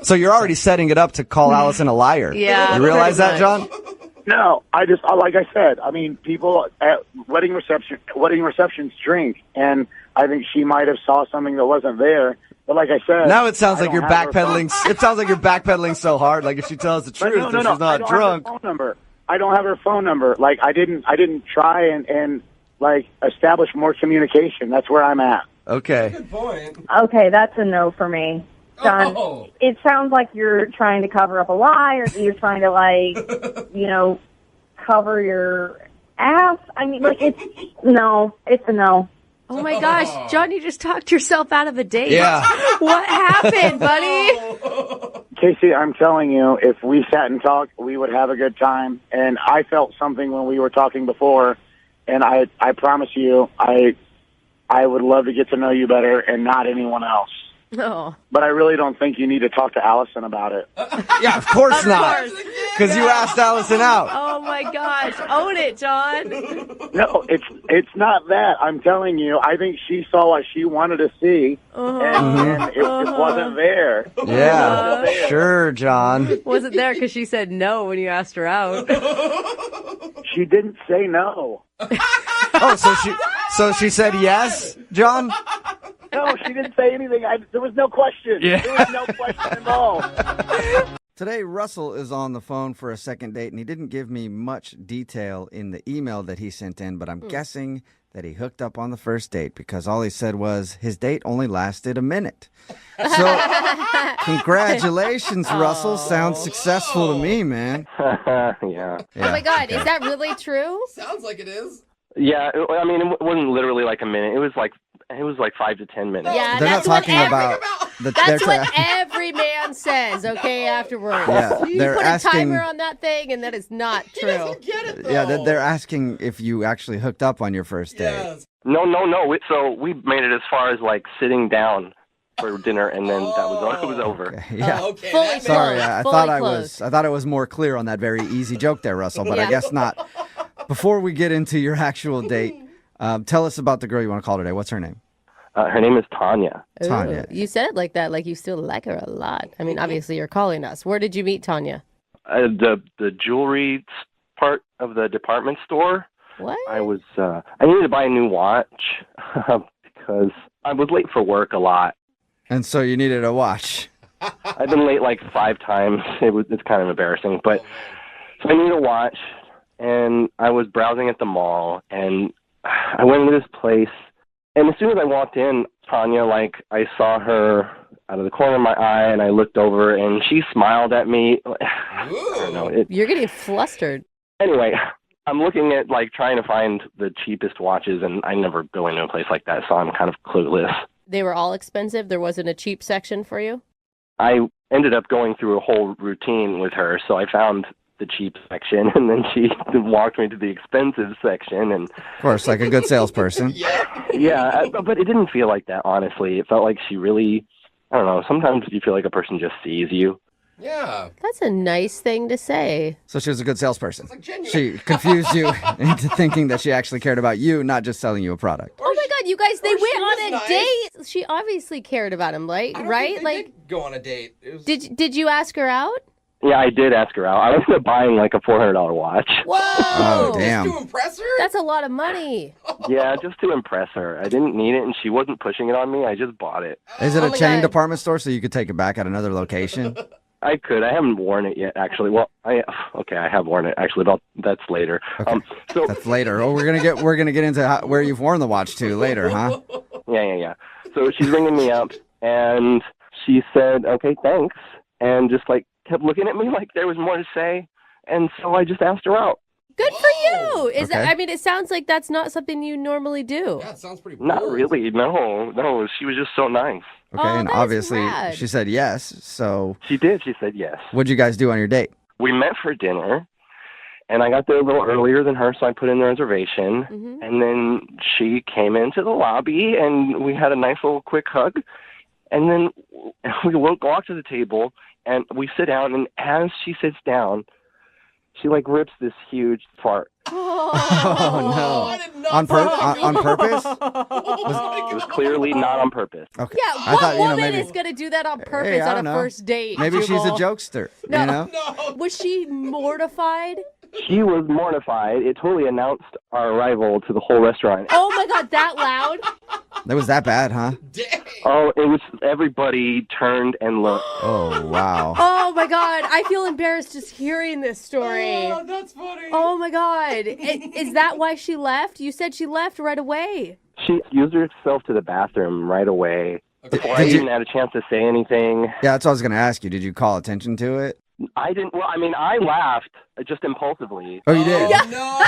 So you're already setting it up to call Allison a liar. Yeah, You realize pretty that, John? No, like I said, I mean, people at wedding receptions drink, and I think she might have saw something that wasn't there. But like I said, Now it sounds I like you're don't have her backpedaling. phone- It sounds like you're backpedaling so hard. Like if she tells the But truth, no, that she's I not don't drunk. have her phone number. I don't have her phone number. Like I didn't try and like establish more communication. That's where I'm at. Okay. Good point. Okay, that's a no for me. John, Oh. it sounds like you're trying to cover up a lie, or you're trying to, like, cover your ass. I mean, like, it's a no. Oh my gosh, John, you just talked yourself out of a date. Yeah. What happened, buddy? Casey, I'm telling you, if we sat and talked, we would have a good time. And I felt something when we were talking before, and I promise you, I would love to get to know you better and not anyone else. No. But I really don't think you need to talk to Allison about it. Yeah, of course not. Because you asked Allison out. Oh my gosh, own it, John. No, it's not that. I'm telling you, I think she saw what she wanted to see, and it wasn't there. Yeah, sure, John. Wasn't there because she said no when you asked her out. She didn't say no. Oh, so she said yes, John? No, she didn't say anything. There was no question. Yeah. There was no question at all. Today, Russell is on the phone for a second date, and he didn't give me much detail in the email that he sent in, but I'm guessing that he hooked up on the first date because all he said was his date only lasted a minute. So, congratulations, Russell. Sounds successful to me, man. Yeah. Oh my God, is that really true? Sounds like it is. Yeah, I mean, it wasn't literally like a minute. It was like 5 to 10 minutes. Yeah, They're not that's what talking about the. That's what every man says, okay, afterwards. Yeah, You they're put asking- a timer on that thing, and that is not true. Get it, though. Yeah, they're asking if you actually hooked up on your first date. Yes. No. So we made it as far as like sitting down for dinner, and then it was over. Okay, yeah. Okay. Fully that makes Sorry, sense. I Fully thought closed. I thought it was more clear on that very easy joke there, Russell, but I Yeah. guess not. Before we get into your actual date, tell us about the girl you want to call today. What's her name? Her name is Tanya. Tanya. Ooh, you said it like that, like you still like her a lot. I mean, obviously you're calling us. Where did you meet Tanya? The jewelry part of the department store. What? I needed to buy a new watch because I was late for work a lot. And so you needed a watch. I've been late like 5 times. It's kind of embarrassing, but so I needed a watch, and I was browsing at the mall, and I went into this place, and as soon as I walked in, Tanya, like I saw her out of the corner of my eye, and I looked over, and she smiled at me. I don't know. You're getting flustered. Anyway, I'm looking at like trying to find the cheapest watches, and I never go into a place like that, so I'm kind of clueless. They were all expensive? There wasn't a cheap section for you? I ended up going through a whole routine with her, so I found the cheap section, and then she walked me to the expensive section, and Of course, like a good salesperson. yeah, but it didn't feel like that, honestly. It felt like she really, I don't know, sometimes you feel like a person just sees you. Yeah. That's a nice thing to say. So she was a good salesperson. Like genuine. She confused you into thinking that she actually cared about you, not just selling you a product. Oh my God, you guys, they Or she went was on a nice. date. She obviously cared about him, I don't right? think they Like, did go on a date. It was... did you ask her out? Yeah, I did ask her out. I ended up buying like a $400 watch. Whoa! Oh, damn. Just to impress her? That's a lot of money. Yeah, just to impress her. I didn't need it, and she wasn't pushing it on me. I just bought it. Is it Oh a my chain God. department store so you could take it back at another location? I could. I haven't worn it yet, actually. Well, I have worn it actually. But that's later. Okay. So That's later. Oh, we're gonna get into where you've worn the watch to later, huh? yeah. So she's ringing me up, and she said, "Okay, thanks," and just like kept looking at me like there was more to say, and so I just asked her out. Good for you. Is that? Okay. I mean, it sounds like that's not something you normally do. Yeah, it sounds pretty Not bold. really. No. She was just so nice. Okay, Oh, and that's obviously rad. she said yes. So She did. She said yes. what'd you guys do on your date? We met for dinner, and I got there a little earlier than her, so I put in the reservation. Mhm. And then she came into the lobby, and we had a nice little quick hug. And then we walk to the table, and we sit down, and as she sits down, she like rips this huge fart. Oh, no. On purpose? It was clearly not on purpose. Okay. Yeah, I what thought, woman maybe, is going to do that on purpose Hey, I on don't a know. first date? Maybe she's a Jubal? jokester. No. You know? Was she mortified? She was mortified. It totally announced our arrival to the whole restaurant. Oh my God, that loud? It was that bad, huh? Oh, it was, everybody turned and looked. Oh, wow. Oh my God, I feel embarrassed just hearing this story. Oh, that's funny. Oh my God. Is that why she left? You said she left right away. She used herself to the bathroom right away. Before I even had a chance to say anything. Yeah, that's what I was going to ask you. Did you call attention to it? I didn't, well, I mean, I laughed just impulsively. Oh, you did? No.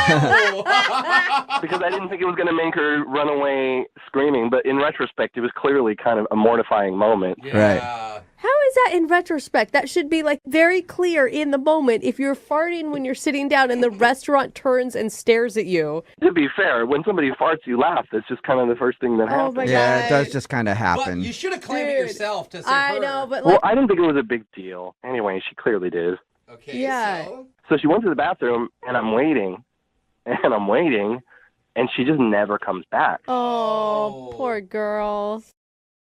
Because I didn't think it was going to make her run away screaming. But in retrospect, it was clearly kind of a mortifying moment. Right. How is that in retrospect? That should be like very clear in the moment. If you're farting when you're sitting down and the restaurant turns and stares at you. To be fair, when somebody farts, you laugh. That's just kind of the first thing that happens. my Yeah, God. it does just kind of happen. But you should have claimed it yourself to say I her. know, but Well, like, I didn't think it was a big deal. Anyway, she clearly did. Okay, yeah. So she went to the bathroom, and I'm waiting, and she just never comes back. Oh, poor girl.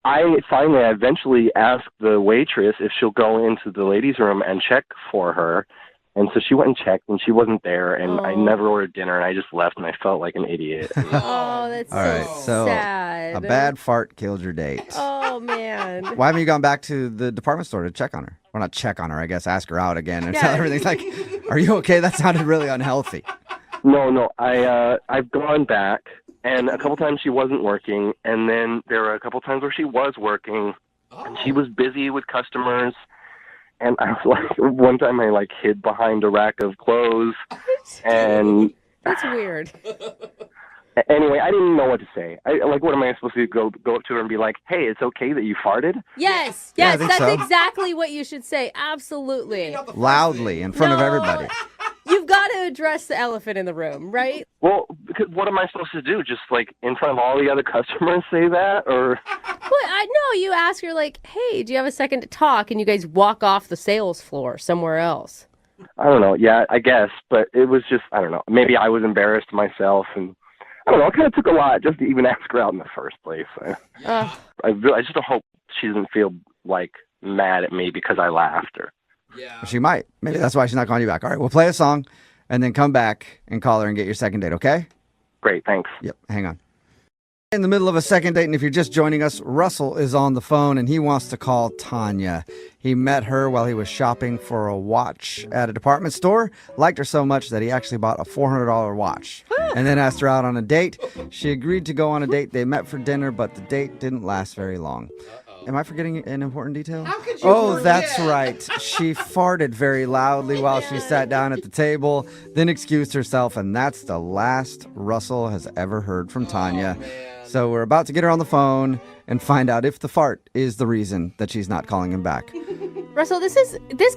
I eventually asked the waitress if she'll go into the ladies' room and check for her. And so she went and checked, and she wasn't there, and I never ordered dinner, and I just left, and I felt like an idiot. Oh, that's All right, so sad. a bad fart killed your date. Oh, man. Why haven't you gone back to the department store to check on her? Well, not check on her, I guess. Ask her out again and tell her everything's like, are you okay? That sounded really unhealthy. No, I've gone back, and a couple times she wasn't working, and then there were a couple times where she was working, and she was busy with customers. And I was like, one time I like hid behind a rack of clothes, and That's weird. anyway, I didn't know what to say. What am I supposed to do? Go up to her and be like, "Hey, it's okay that you farted?" Yes, Yeah, I yes, think that's so. exactly what you should say. Absolutely. Loudly in front of everybody. You've got to address the elephant in the room, right? Well, because what am I supposed to do? Just like in front of all the other customers say that, or? Well, I know you ask her like, "Hey, do you have a second to talk?" And you guys walk off the sales floor somewhere else. I don't know. Yeah, I guess, but it was just, I don't know. Maybe I was embarrassed myself, and I don't know. It kind of took a lot just to even ask her out in the first place. I just hope she doesn't feel like mad at me because I laughed or. Yeah. She might. Maybe that's why she's not calling you back. All right, we'll play a song and then come back and call her and get your second date, okay? Great, thanks. Yep, hang on. In the middle of a second date, and if you're just joining us, Russell is on the phone and he wants to call Tanya. He met her while he was shopping for a watch at a department store, liked her so much that he actually bought a $400 watch and then asked her out on a date. She agreed to go on a date. They met for dinner, but the date didn't last very long. Am I forgetting an important detail? How could you Oh, forget? that's right. She farted very loudly while she sat down at the table, then excused herself, and that's the last Russell has ever heard from Tanya. So we're about to get her on the phone and find out if the fart is the reason that she's not calling him back. Russell, this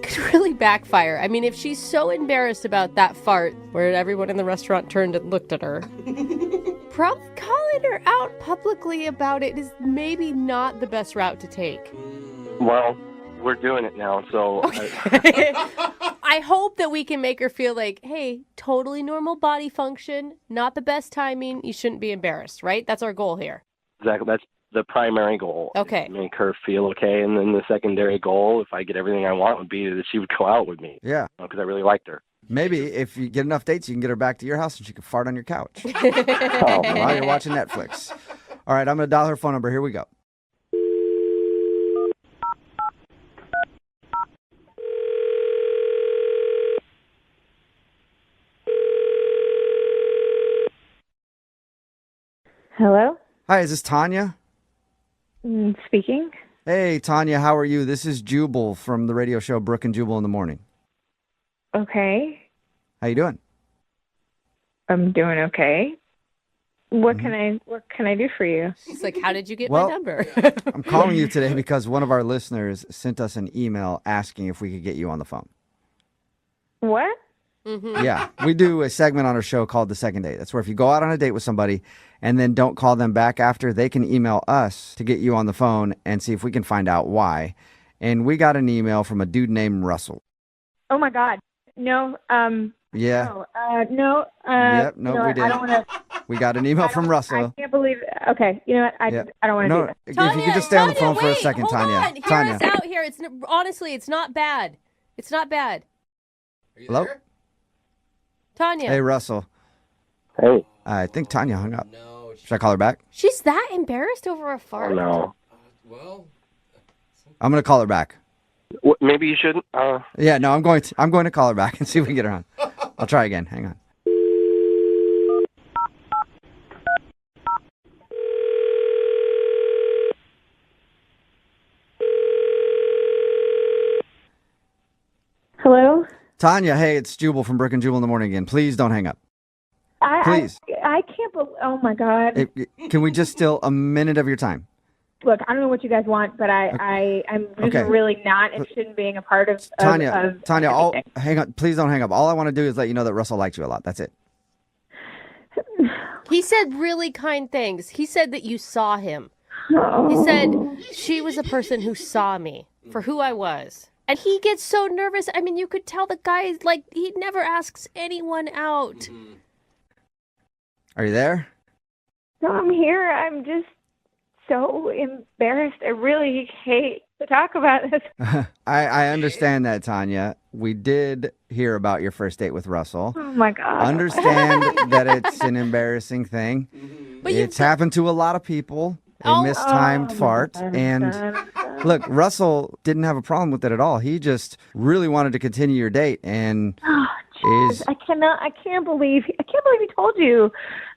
could really backfire. I mean, if she's so embarrassed about that fart where everyone in the restaurant turned and looked at her, probably calling her out publicly about it is maybe not the best route to take. Well, we're doing it now, so. I hope that we can make her feel like, hey, totally normal body function, not the best timing. You shouldn't be embarrassed, right? That's our goal here. Exactly. That's the primary goal. Okay. Make her feel okay, and then the secondary goal, if I get everything I want, would be that she would go out with me. Yeah. Because I really liked her. Maybe if you get enough dates, you can get her back to your house and she can fart on your couch Oh, while you're watching Netflix. All right, I'm going to dial her phone number. Here we go. Hello? Hi, is this Tanya? Speaking. Hey, Tanya, how are you? This is Jubal from the radio show Brooke and Jubal in the Morning. Okay. How you doing? I'm doing okay. What can I do for you? She's like, how did you get Well, my number? I'm calling you today because one of our listeners sent us an email asking if we could get you on the phone. What? Yeah, we do a segment on our show called The Second Date. That's where if you go out on a date with somebody and then don't call them back after, they can email us to get you on the phone and see if we can find out why. And we got an email from a dude named Russell. Oh my God. No, Yeah. No. Yep. No, you know we what, did. I don't want to. We got an email from I Russell. can't believe. Okay, you know what? I don't want to No, do this. if you could just stay on the phone for a second, hold Tanya. on. Hear Tanya. us out here. Honestly, it's not bad. It's not bad. Hello? Tanya. Hey, Russell. Hey. I think Tanya hung up. No. Should I call her back? She's that embarrassed over a fart? Oh, no. Well, I'm going to call her back. Maybe you shouldn't. Yeah, no, I'm going to call her back and see if we can get her on. I'll try again. Hang on. Hello? Tanya, hey, it's Jubal from Brooke and Jubal in the morning again. Please don't hang up. Please. I can't believe. Oh my God. Can we just steal a minute of your time? Look, I don't know what you guys want, but I'm just Okay. really not interested in being a part of Tanya, anything. hang on. Please don't hang up. All I want to do is let you know that Russell liked you a lot. That's it. He said really kind things. He said that you saw him. Oh. He said she was a person who saw me for who I was. And he gets so nervous. I mean, you could tell the guy, like, he never asks anyone out. Are you there? No, I'm here. I'm just so embarrassed. I really hate to talk about this. I understand that, Tanya. We did hear about your first date with Russell. Oh my God. Understand that it's an embarrassing thing. But it's happened to a lot of people. A mistimed fart. And look, Russell didn't have a problem with it at all. He just really wanted to continue your date and I can't believe he told you.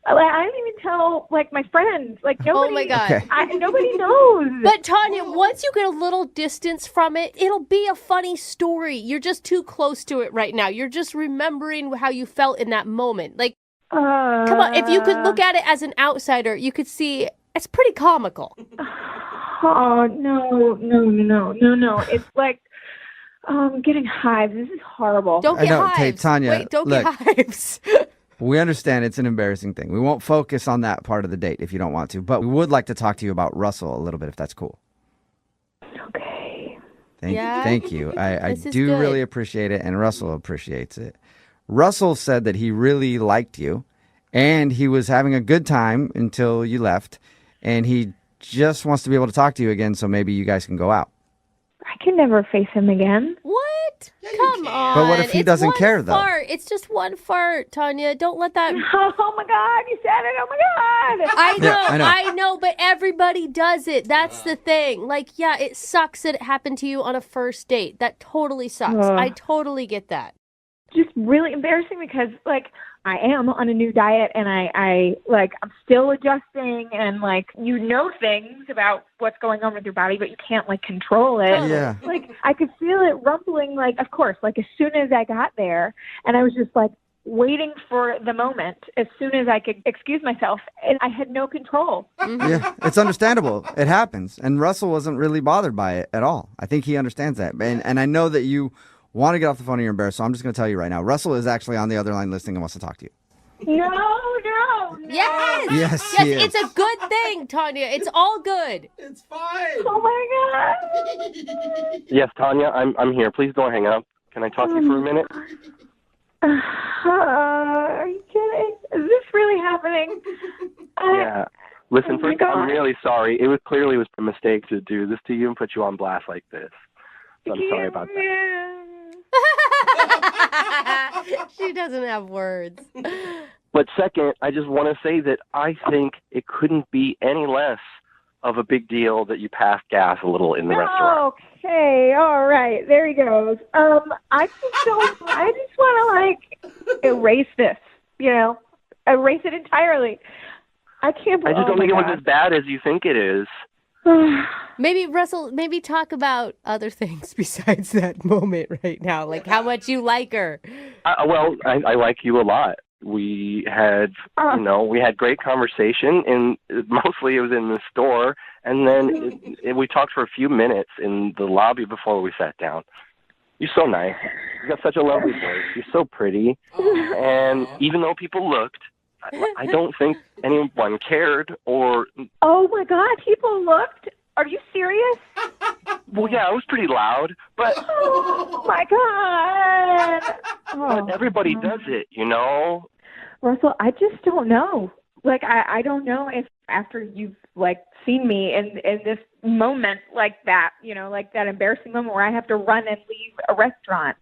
I didn't even tell my friends. Nobody. Oh my God. Okay. Nobody knows. But Tanya, once you get a little distance from it, it'll be a funny story. You're just too close to it right now. You're just remembering how you felt in that moment. Come on, if you could look at it as an outsider, you could see it's pretty comical. Oh, no. It's like, I'm getting hives. This is horrible. Don't get hives. Hey, Tanya, Wait, don't get hives. We understand it's an embarrassing thing. We won't focus on that part of the date if you don't want to, but we would like to talk to you about Russell a little bit if that's cool. Okay. Thank you. I This is do good. really appreciate it, and Russell appreciates it. Russell said that he really liked you, and he was having a good time until you left, and he just wants to be able to talk to you again, so maybe you guys can go out. I can never face him again. What? Come on. But what if he It's doesn't one care, though? Fart. It's just one fart, Tanya. Don't let that. Oh my God, you said it. Oh my God. I know, Yeah, I know. but everybody does it. That's the thing. Yeah, it sucks that it happened to you on a first date. That totally sucks. I totally get that. Just really embarrassing because I am on a new diet and I'm still adjusting and things about what's going on with your body, but you can't control it. Yeah. I could feel it rumbling, of course, as soon as I got there, and I was just waiting for the moment as soon as I could excuse myself, and I had no control. Yeah, it's understandable. It happens. And Russell wasn't really bothered by it at all. I think he understands that. And I know that you want to get off the phone and you're embarrassed, so I'm just going to tell you right now. Russell is actually on the other line listening and wants to talk to you. No. Yes. Yes, he is. It's a good thing, Tanya. It's all good. it's fine. Oh my God. Yes, Tanya, I'm here. Please don't hang up. Can I talk to you for a minute? Are you kidding? Is this really happening? Yeah. Listen, Oh my first, God. I'm really sorry. It was clearly a mistake to do this to you and put you on blast like this. So I'm sorry about that. She doesn't have words. But second, I just want to say that I think it couldn't be any less of a big deal that you passed gas a little in the restaurant. Okay, all right, there he goes. I just want to erase this. Erase it entirely. I can't I believe. just don't think it was as bad as you think it is. Maybe, Russell, talk about other things besides that moment right now, how much you like her. I like you a lot. We had, we had great conversation, and mostly it was in the store, and then we talked for a few minutes in the lobby before we sat down. You're so nice. You got such a lovely voice. You're so pretty, and even though people looked, I don't think anyone cared or... Oh my God, people looked? Are you serious? Well, yeah, it was pretty loud, but Oh my God. but everybody does it, you know. Russell, I just don't know. Like, I don't know if after you've, like, seen me in this moment like that, like that embarrassing moment where I have to run and leave a restaurant.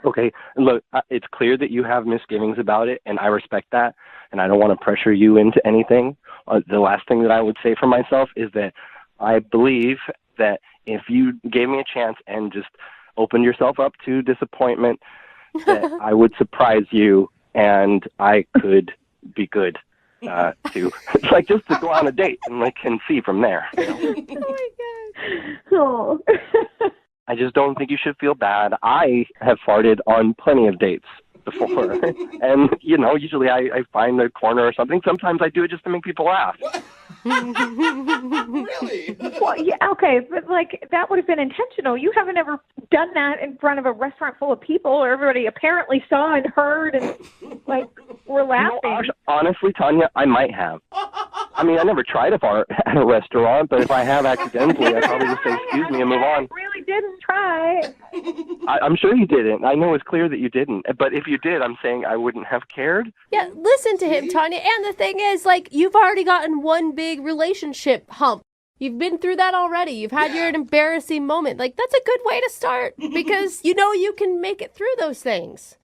Okay, look, it's clear that you have misgivings about it, and I respect that, and I don't want to pressure you into anything. The last thing that I would say for myself is that I believe that if you gave me a chance and just opened yourself up to disappointment, that I would surprise you, and I could be good to like just to go on a date and see from there. You know? Oh my God. Oh. I just don't think you should feel bad. I have farted on plenty of dates before, and usually I find a corner or something. Sometimes I do it just to make people laugh. Really? Well, yeah, okay, but like that would have been intentional. You haven't ever done that in front of a restaurant full of people where everybody apparently saw and heard and like were laughing. Honestly, Tanya, I might have. I mean, I never tried to fart at a restaurant, but if I have accidentally, I'd probably just say excuse me and move on. I really didn't try. I'm sure you didn't. I know it's clear that you didn't. But if you did, I'm saying I wouldn't have cared. Yeah, listen to him, Tanya. And the thing is, like, you've already gotten one big relationship hump. You've been through that already. You've had your embarrassing moment. Like, that's a good way to start because you can make it through those things.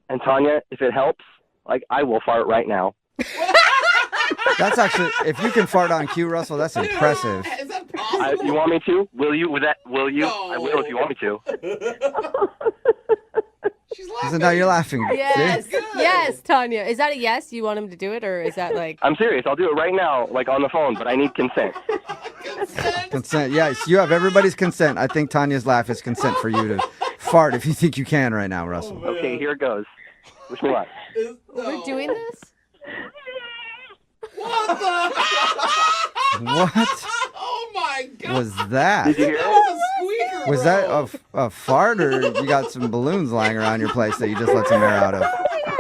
And Tanya, if it helps, like, I will fart right now. That's actually, if you can fart on cue, Russell, that's impressive. Is that possible? You want me to? Will you? Will you? No. I will if you want me to. She's laughing. So now you're laughing. Yes, See? yes, Tanya. Is that a yes? You want him to do it, or is that like... I'm serious. I'll do it right now, like on the phone, but I need consent. Consent. Yes, you have everybody's consent. I think Tanya's laugh is consent for you to fart if you think you can right now, Russell. Okay, here it goes. Wish me luck. We're doing this? What the? What Oh my God. was that? Did you hear That it? was a squeaker, Was that a fart, or you got some balloons lying around your place that you just let some air out of?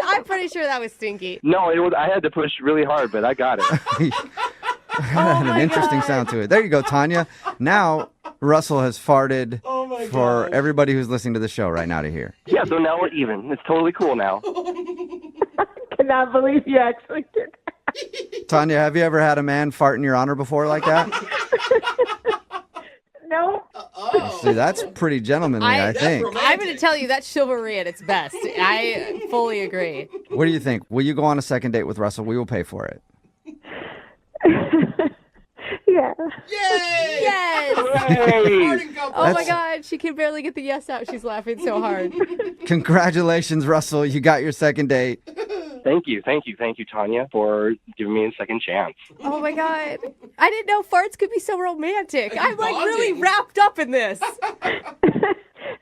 I'm pretty sure that was stinky. No, it was. I had to push really hard, but I got it. Had an interesting sound to it. There you go, Tanya. Now Russell has farted for everybody who's listening to the show right now to hear. Yeah, so now we're even. It's totally cool now. I cannot believe you actually did that. Tanya, have you ever had a man fart in your honor before like that? No. See, that's pretty gentlemanly, I think. I'm going to tell you, that's chivalry at its best. I fully agree. What do you think? Will you go on a second date with Russell? We will pay for it. Yeah. Yay! Yes! Farting couple. Oh my God, she can barely get the yes out. She's laughing so hard. Congratulations, Russell. You got your second date. Thank you, Tanya, for giving me a second chance. Oh my God. I didn't know farts could be so romantic. I'm like really bonding. wrapped up in this.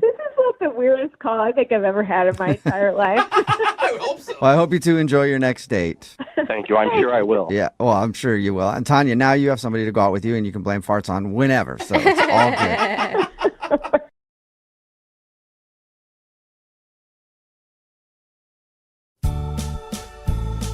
This is like the weirdest call I think I've ever had in my entire life. I would hope so. Well, I hope you two enjoy your next date. Thank you. I'm sure I will. Yeah, well, I'm sure you will. And Tanya, now you have somebody to go out with you, and you can blame farts on whenever. So it's all good.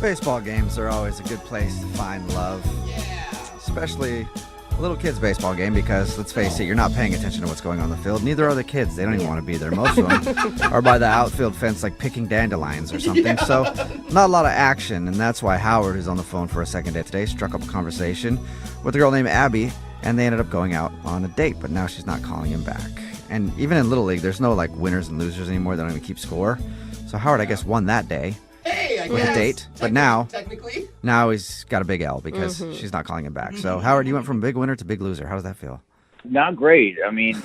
Baseball games are always a good place to find love. Yeah. Especially a little kid's baseball game because, let's face it, you're not paying attention to what's going on the field. Neither are the kids. They don't even want to be there. Most of them are by the outfield fence like picking dandelions or something. Yeah. So not a lot of action, and that's why Howard, who's on the phone for a second date today, struck up a conversation with a girl named Abby, and they ended up going out on a date, but now she's not calling him back. And even in Little League, there's no like winners and losers anymore. They don't even keep score. So Howard, I guess, won that day. Hey, I with guess. a date, but now he's got a big L because Mhm. she's not calling him back. So Howard, you went from big winner to big loser. How does that feel? Not great. I mean,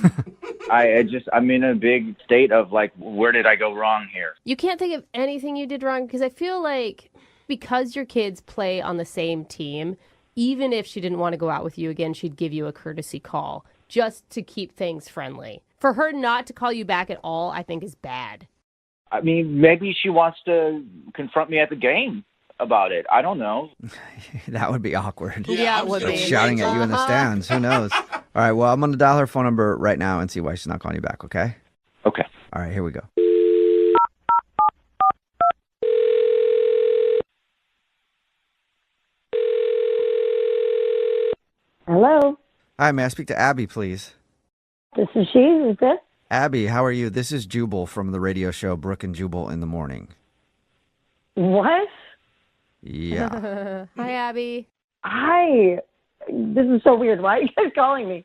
I'm in a big state of like, where did I go wrong here? You can't think of anything you did wrong because I feel like because your kids play on the same team, even if she didn't want to go out with you again, she'd give you a courtesy call just to keep things friendly. For her not to call you back at all, I think is bad. I mean, maybe she wants to confront me at the game about it. I don't know. That would be awkward. Yeah, it would Start be. shouting at you in the stands. Who knows? All right, well, I'm going to dial her phone number right now and see why she's not calling you back, okay? Okay. All right, here we go. Hello. Hi, may I speak to Abby, please? This is she. Who's this? Abby, how are you? This is Jubal from the radio show Brooke and Jubal in the Morning. What? Yeah. Hi, Abby. Hi. This is so weird. Why are you guys calling me?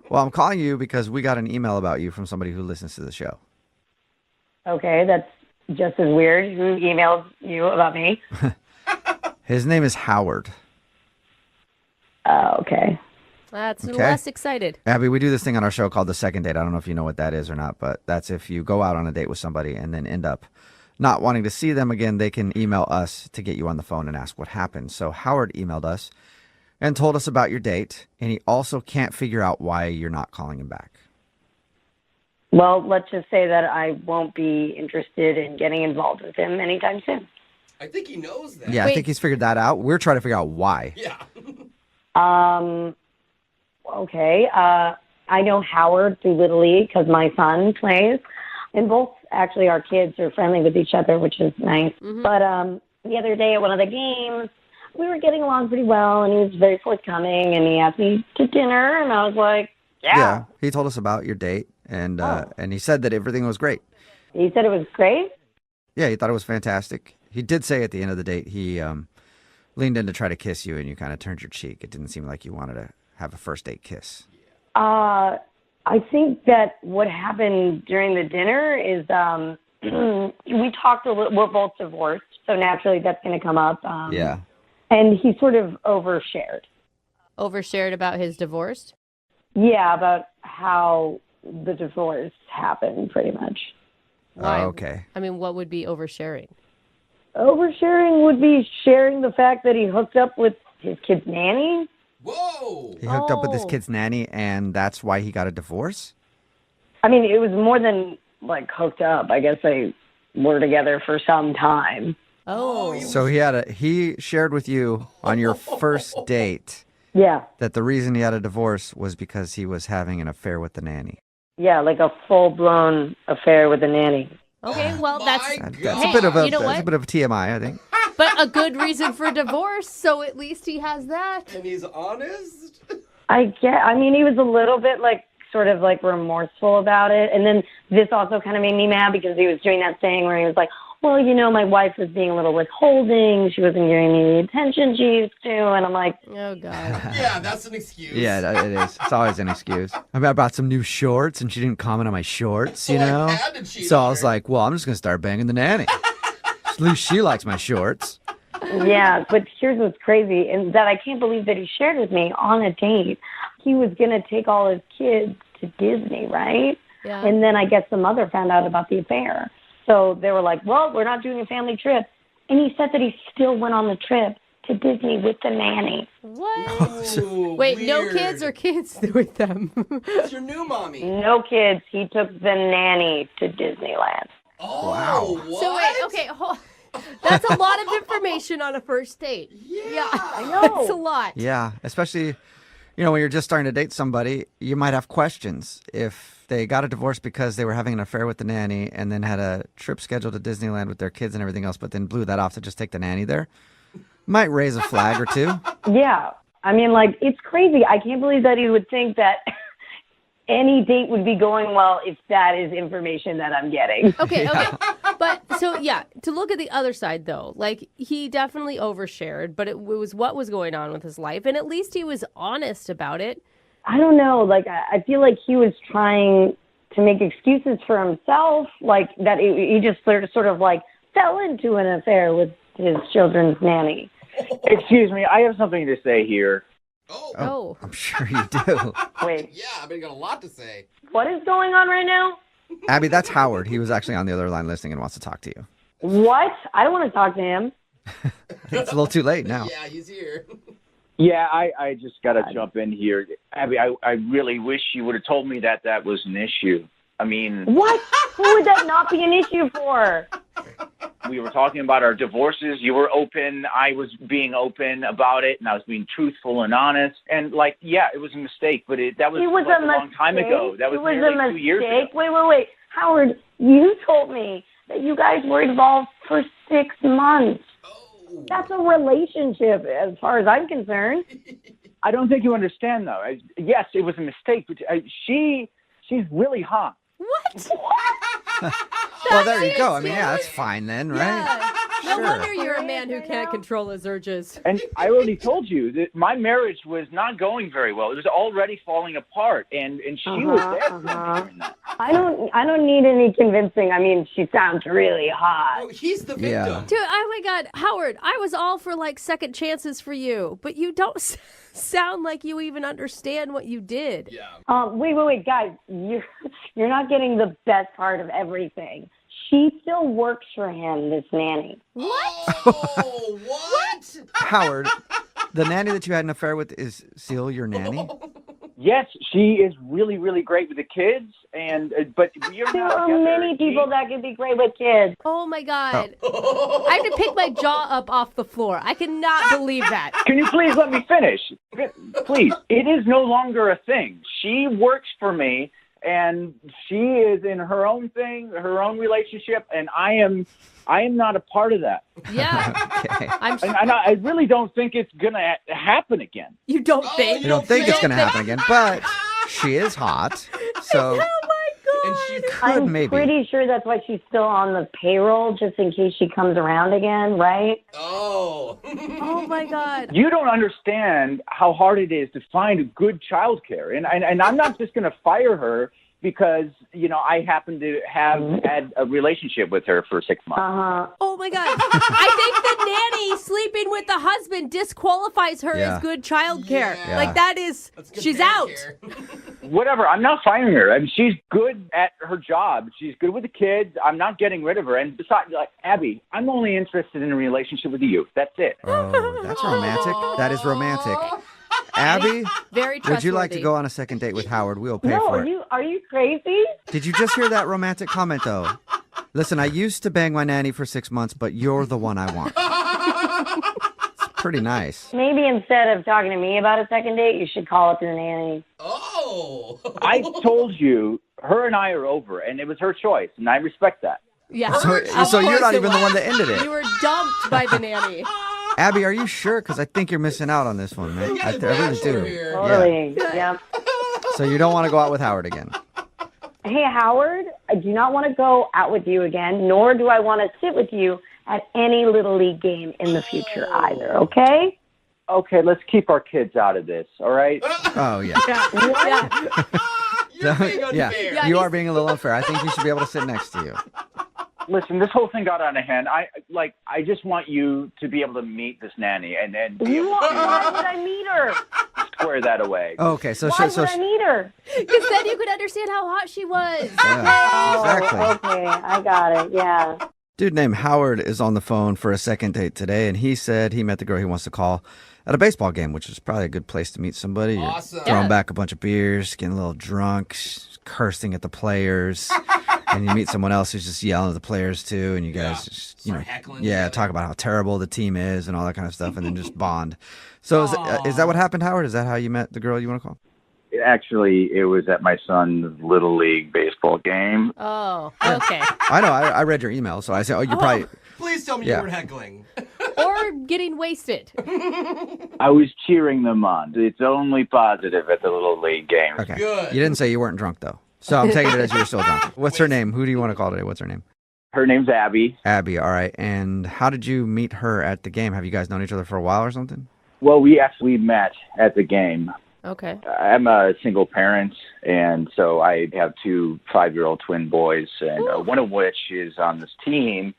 Well, I'm calling you because we got an email about you from somebody who listens to the show. Okay, that's just as weird. Who emailed you about me? His name is Howard. Okay. That's Okay. less excited. Abby, we do this thing on our show called the second date. I don't know if you know what that is or not, but that's if you go out on a date with somebody and then end up not wanting to see them again, they can email us to get you on the phone and ask what happened. So Howard emailed us and told us about your date, and he also can't figure out why you're not calling him back. Well, let's just say that I won't be interested in getting involved with him anytime soon. I think he knows that. Yeah, I think he's figured that out. We're trying to figure out why. Yeah. Okay. I know Howard through Little League because my son plays, and both actually our kids are friendly with each other, which is nice. But the other day at one of the games, we were getting along pretty well, and he was very forthcoming, and he asked me to dinner, and I was like, yeah. He told us about your date, and he said that everything was great. He said it was great? Yeah, he thought it was fantastic. He did say at the end of the date he leaned in to try to kiss you, and you kind of turned your cheek. It didn't seem like you wanted to have a first date kiss. I think that what happened during the dinner is we talked a little. We're both divorced, so naturally that's going to come up. Yeah. And he sort of overshared. Overshared about his divorce? Yeah, about how the divorce happened, pretty much. Why? Okay. I mean, what would be oversharing? Oversharing would be sharing the fact that he hooked up with his kid's nanny. Whoa! He hooked up with his kid's nanny, and that's why he got a divorce? I mean, it was more than, like, hooked up. I guess they were together for some time. Oh. So he shared with you on your first date Yeah. that the reason he had a divorce was because he was having an affair with the nanny. Yeah, like a full-blown affair with a nanny. Okay, well, that's That's a bit of a you know that's a what? bit of a TMI, I think. But a good reason for divorce, so at least he has that. And he's honest? I mean, he was a little bit, like, sort of, like, remorseful about it. And then this also kind of made me mad because he was doing that thing where he was like, well, you know, my wife was being a little withholding. She wasn't giving me the attention she used to. And I'm like, oh, God. Yeah, that's an excuse. Yeah, it is. It's always an excuse. I mean, I bought some new shorts, and she didn't comment on my shorts, you know? So I was like, well, I'm just going to start banging the nanny. At least she likes my shorts. yeah, but here's what's crazy, and that I can't believe that he shared with me on a date. He was going to take all his kids to Disney, right? Yeah. And then I guess the mother found out about the affair. So they were like, well, we're not doing a family trip. And he said that he still went on the trip to Disney with the nanny. What? Ooh, Wait, no weird. kids or kids with them? It's your new mommy. No kids. He took the nanny to Disneyland. Oh, Wow. what? So wait, okay, that's a lot of information on a first date. Yeah. I know. It's a lot. Yeah, especially, when you're just starting to date somebody, you might have questions. If they got a divorce because they were having an affair with the nanny and then had a trip scheduled to Disneyland with their kids and everything else, but then blew that off to just take the nanny there, might raise a flag or two. Yeah. I mean, like, it's crazy. I can't believe that he would think that any date would be going well if that is information that I'm getting. Okay. But so, yeah, to look at the other side, though, like, he definitely overshared, but it was what was going on with his life. And at least he was honest about it. I don't know. Like, I feel like he was trying to make excuses for himself, like that he just sort of like fell into an affair with his children's nanny. Excuse me, I have something to say here. Oh. I'm sure you do. Wait, Yeah, I mean, you got a lot to say. what is going on right now? Abby, that's Howard. He was actually on the other line listening and wants to talk to you. What? I don't want to talk to him. It's a little too late now. Yeah, he's here. Yeah, I just got to jump in here. Abby, I really wish you would have told me that was an issue. I mean, What? Who would that not be an issue for? we were talking about our divorces. You were open. I was being open about it, and I was being truthful and honest. And, like, yeah, it was a mistake, but that was, It was like, a a long time ago. That was It was nearly a 2 years ago. mistake. Wait. Howard, you told me that you guys were involved for 6 months. That's a relationship as far as I'm concerned. I don't think you understand, though. Yes, it was a mistake, but she she's really hot. What? Well, there you go. I mean, yeah, that's fine then, right? Yeah. No Sure. wonder you're a man who can't control his urges. And I already told you that my marriage was not going very well. It was already falling apart, and she was there for me during that. I don't need any convincing. I mean, she sounds really hot. Oh, he's the victim. Yeah. Dude, oh my God, Howard, I was all for like second chances for you, but you don't sound like you even understand what you did. Yeah. Wait, guys, you're not getting the best part of everything. She still works for him, this nanny. What? Oh, what? Howard, the nanny that you had an affair with is still your nanny? Yes, she is really, really great with the kids, and but you're There not are together. many people that could be great with kids. Oh my God. I have to pick my jaw up off the floor. I cannot believe that. Can you please let me finish? Please. It is no longer a thing. She works for me, and she is in her own thing, her own relationship, and I am not a part of that. Yeah. Okay. And I really don't think it's going to happen again. You don't think? You don't think it's going to happen again, but she is hot, so And she could I'm maybe. pretty sure that's why she's still on the payroll, just in case she comes around again, right? Oh. Oh my God. You don't understand how hard it is to find good childcare. And I'm not just going to fire her because, you know, I happen to have had a relationship with her for 6 months. Oh my God. I think the nanny sleeping with the husband disqualifies her Yeah. as good childcare. Yeah. Like that is, she's out. Whatever. I'm not firing her. I mean, she's good at her job. She's good with the kids. I'm not getting rid of her. And besides, like, Abby, I'm only interested in a relationship with you. That's it. Oh, that's romantic. That is romantic. Abby, Very would you like to trustworthy. go on a second date with Howard? We'll pay No, for it. are you crazy? Did you just hear that romantic comment, though? Listen, I used to bang my nanny for 6 months, but you're the one I want. It's pretty nice. Maybe instead of talking to me about a second date, you should call up the nanny. Oh. I told you, her and I are over, and it was her choice, and I respect that. Yeah. So Of you're course not it even the was. one that ended You it. were dumped by the nanny. Abby, are you sure? Because I think you're missing out on this one, man. I really do. Yeah. Totally. Yep. So you don't want to go out with Howard again? Hey, Howard, I do not want to go out with you again, nor do I want to sit with you at any Little League game in the future either, okay? Okay, let's keep our kids out of this, all right? Oh, yeah. You're being unfair. Yeah, you are being a little unfair. I think he should be able to sit next to you. Listen, this whole thing got out of hand. I just want you to be able to meet this nanny and then be able Why would I meet her? to square that away. Okay, so Why would I meet her? Because then you could understand how hot she was. Yeah, exactly. Okay, I got it, yeah. Dude named Howard is on the phone for a second date today, and he said he met the girl he wants to call at a baseball game, which is probably a good place to meet somebody. You're Awesome. throwing back a bunch of beers, getting a little drunk, cursing at the players, and you meet someone else who's just yelling at the players too, and you guys just, Start heckling yeah, together. talk about how terrible the team is and all that kind of stuff, and then just bond. So is that what happened, Howard? Is that how you met the girl you want to call? Actually, it was at my son's Little League baseball game. Oh, okay. I know. I read your email, so I said, oh, you're probably... Please tell me Yeah. you weren't heckling. Or getting wasted. I was cheering them on. It's only positive at the Little League game. Okay. Good. You didn't say you weren't drunk, though. So I'm taking it as you were still drunk. What's her name? Who do you want to call today? What's her name? Her name's Abby. Abby, all right. And how did you meet her at the game? Have you guys known each other for a while or something? Well, we actually met at the game. Okay. I'm a single parent, and so I have 2 5-year-old twin boys, and one of which is on this team.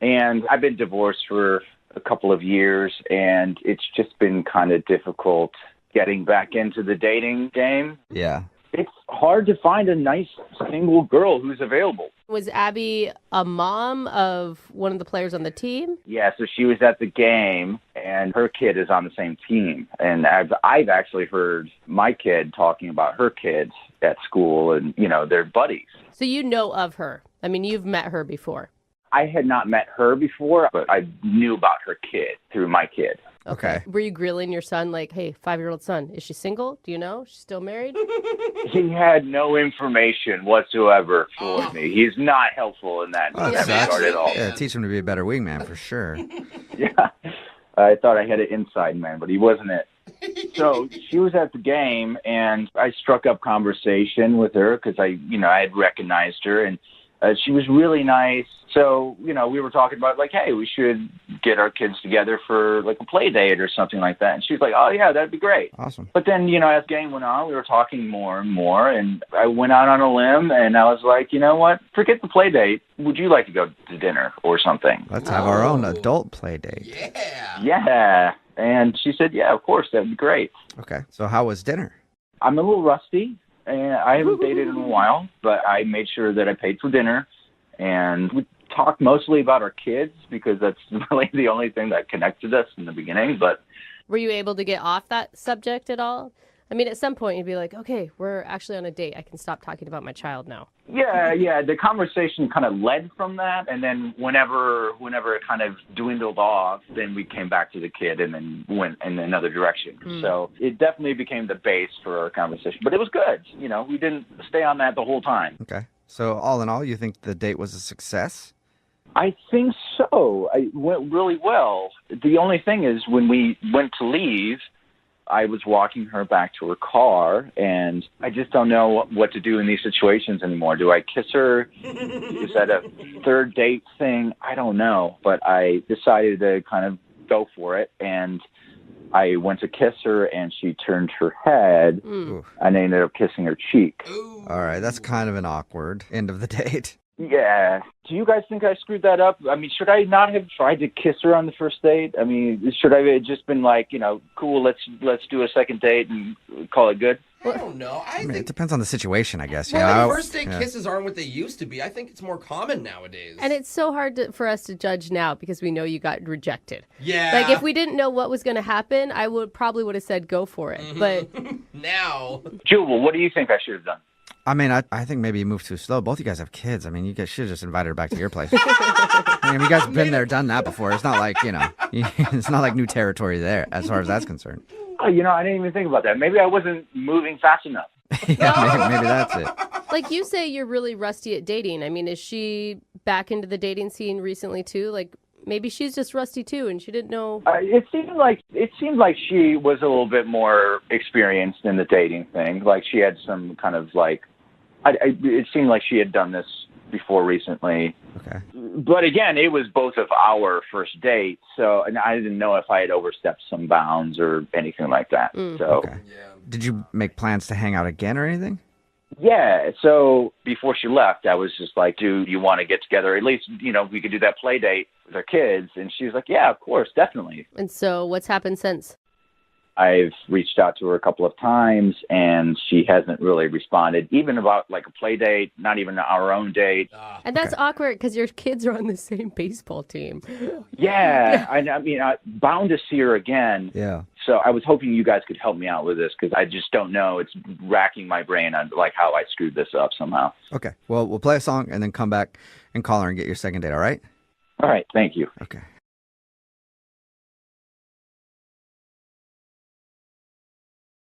And I've been divorced for a couple of years, and it's just been kind of difficult getting back into the dating game. Yeah. It's hard to find a nice single girl who's available. Was Abby a mom of one of the players on the team? Yeah, so she was at the game, and her kid is on the same team. And I've actually heard my kid talking about her kids at school, and, you know, they're buddies. So you know of her. I mean, you've met her before. I had not met her before, but I knew about her kid through my kid. Okay. Were you grilling your son like, hey, 5-year-old son, is she single? Do you know? She's still married? He had no information whatsoever for me. He's not helpful in that Oh, that regard sucks. at all. Yeah, teach him to be a better wingman for sure. Yeah. I thought I had an inside man, but he wasn't it. So she was at the game, and I struck up conversation with her because I had recognized her, and she was really nice. So, we were talking about like, hey, we should get our kids together for like a play date or something like that. And she's like, oh yeah, that'd be great. Awesome. But then, as the game went on, we were talking more and more, and I went out on a limb, and I was like, you know what? Forget the play date. Would you like to go to dinner or something? Let's have our own adult play date. Yeah. And she said, yeah, of course, that'd be great. Okay. So how was dinner? I'm a little rusty, and I haven't dated in a while, but I made sure that I paid for dinner, and we talked mostly about our kids because that's really the only thing that connected us in the beginning. But were you able to get off that subject at all? I mean, at some point you'd be like, okay, we're actually on a date. I can stop talking about my child now. Yeah. The conversation kind of led from that, and then whenever it kind of dwindled off, then we came back to the kid and then went in another direction. So it definitely became the base for our conversation. But it was good. We didn't stay on that the whole time. Okay. So all in all, you think the date was a success? I think so. It went really well. The only thing is when we went to leave, I was walking her back to her car, and I just don't know what to do in these situations anymore. Do I kiss her? Is that a third date thing? I don't know. But I decided to kind of go for it, and I went to kiss her, and she turned her head, and I ended up kissing her cheek. All right, that's kind of an awkward end of the date. Yeah. Do you guys think I screwed that up? I mean, should I not have tried to kiss her on the first date? I mean, should I have just been like, cool, let's do a second date and call it good? I don't know. I mean, it depends on the situation, I guess. Well, first date kisses aren't what they used to be. I think it's more common nowadays. And it's so hard for us to judge now because we know you got rejected. Yeah. Like, if we didn't know what was going to happen, I probably would have said go for it. But now. Jubal, what do you think I should have done? I mean, I think maybe you moved too slow. Both of you guys have kids. I mean, you guys should have just invited her back to your place. I mean, you guys have been there, done that before. It's not like, it's not like new territory there as far as that's concerned. Oh, I didn't even think about that. Maybe I wasn't moving fast enough. Yeah, maybe that's it. Like you say, you're really rusty at dating. I mean, is she back into the dating scene recently too? Like, maybe she's just rusty too, and she didn't know. It seemed like she was a little bit more experienced in the dating thing. Like she had some kind of like, it seemed like she had done this before recently. Okay. But again, it was both of our first date, so and I didn't know if I had overstepped some bounds or anything like that. So. Okay. Did you make plans to hang out again or anything? Yeah, so before she left, I was just like, dude, you want to get together? At least, we could do that play date with our kids. And she was like, yeah, of course, definitely. And so what's happened since? I've reached out to her a couple of times, and she hasn't really responded, even about like a play date, not even our own date. And that's awkward because your kids are on the same baseball team. Yeah, I mean, I'm bound to see her again. Yeah. So I was hoping you guys could help me out with this because I just don't know. It's racking my brain on like how I screwed this up somehow. Okay. Well, we'll play a song and then come back and call her and get your second date, all right? All right. Thank you. Okay.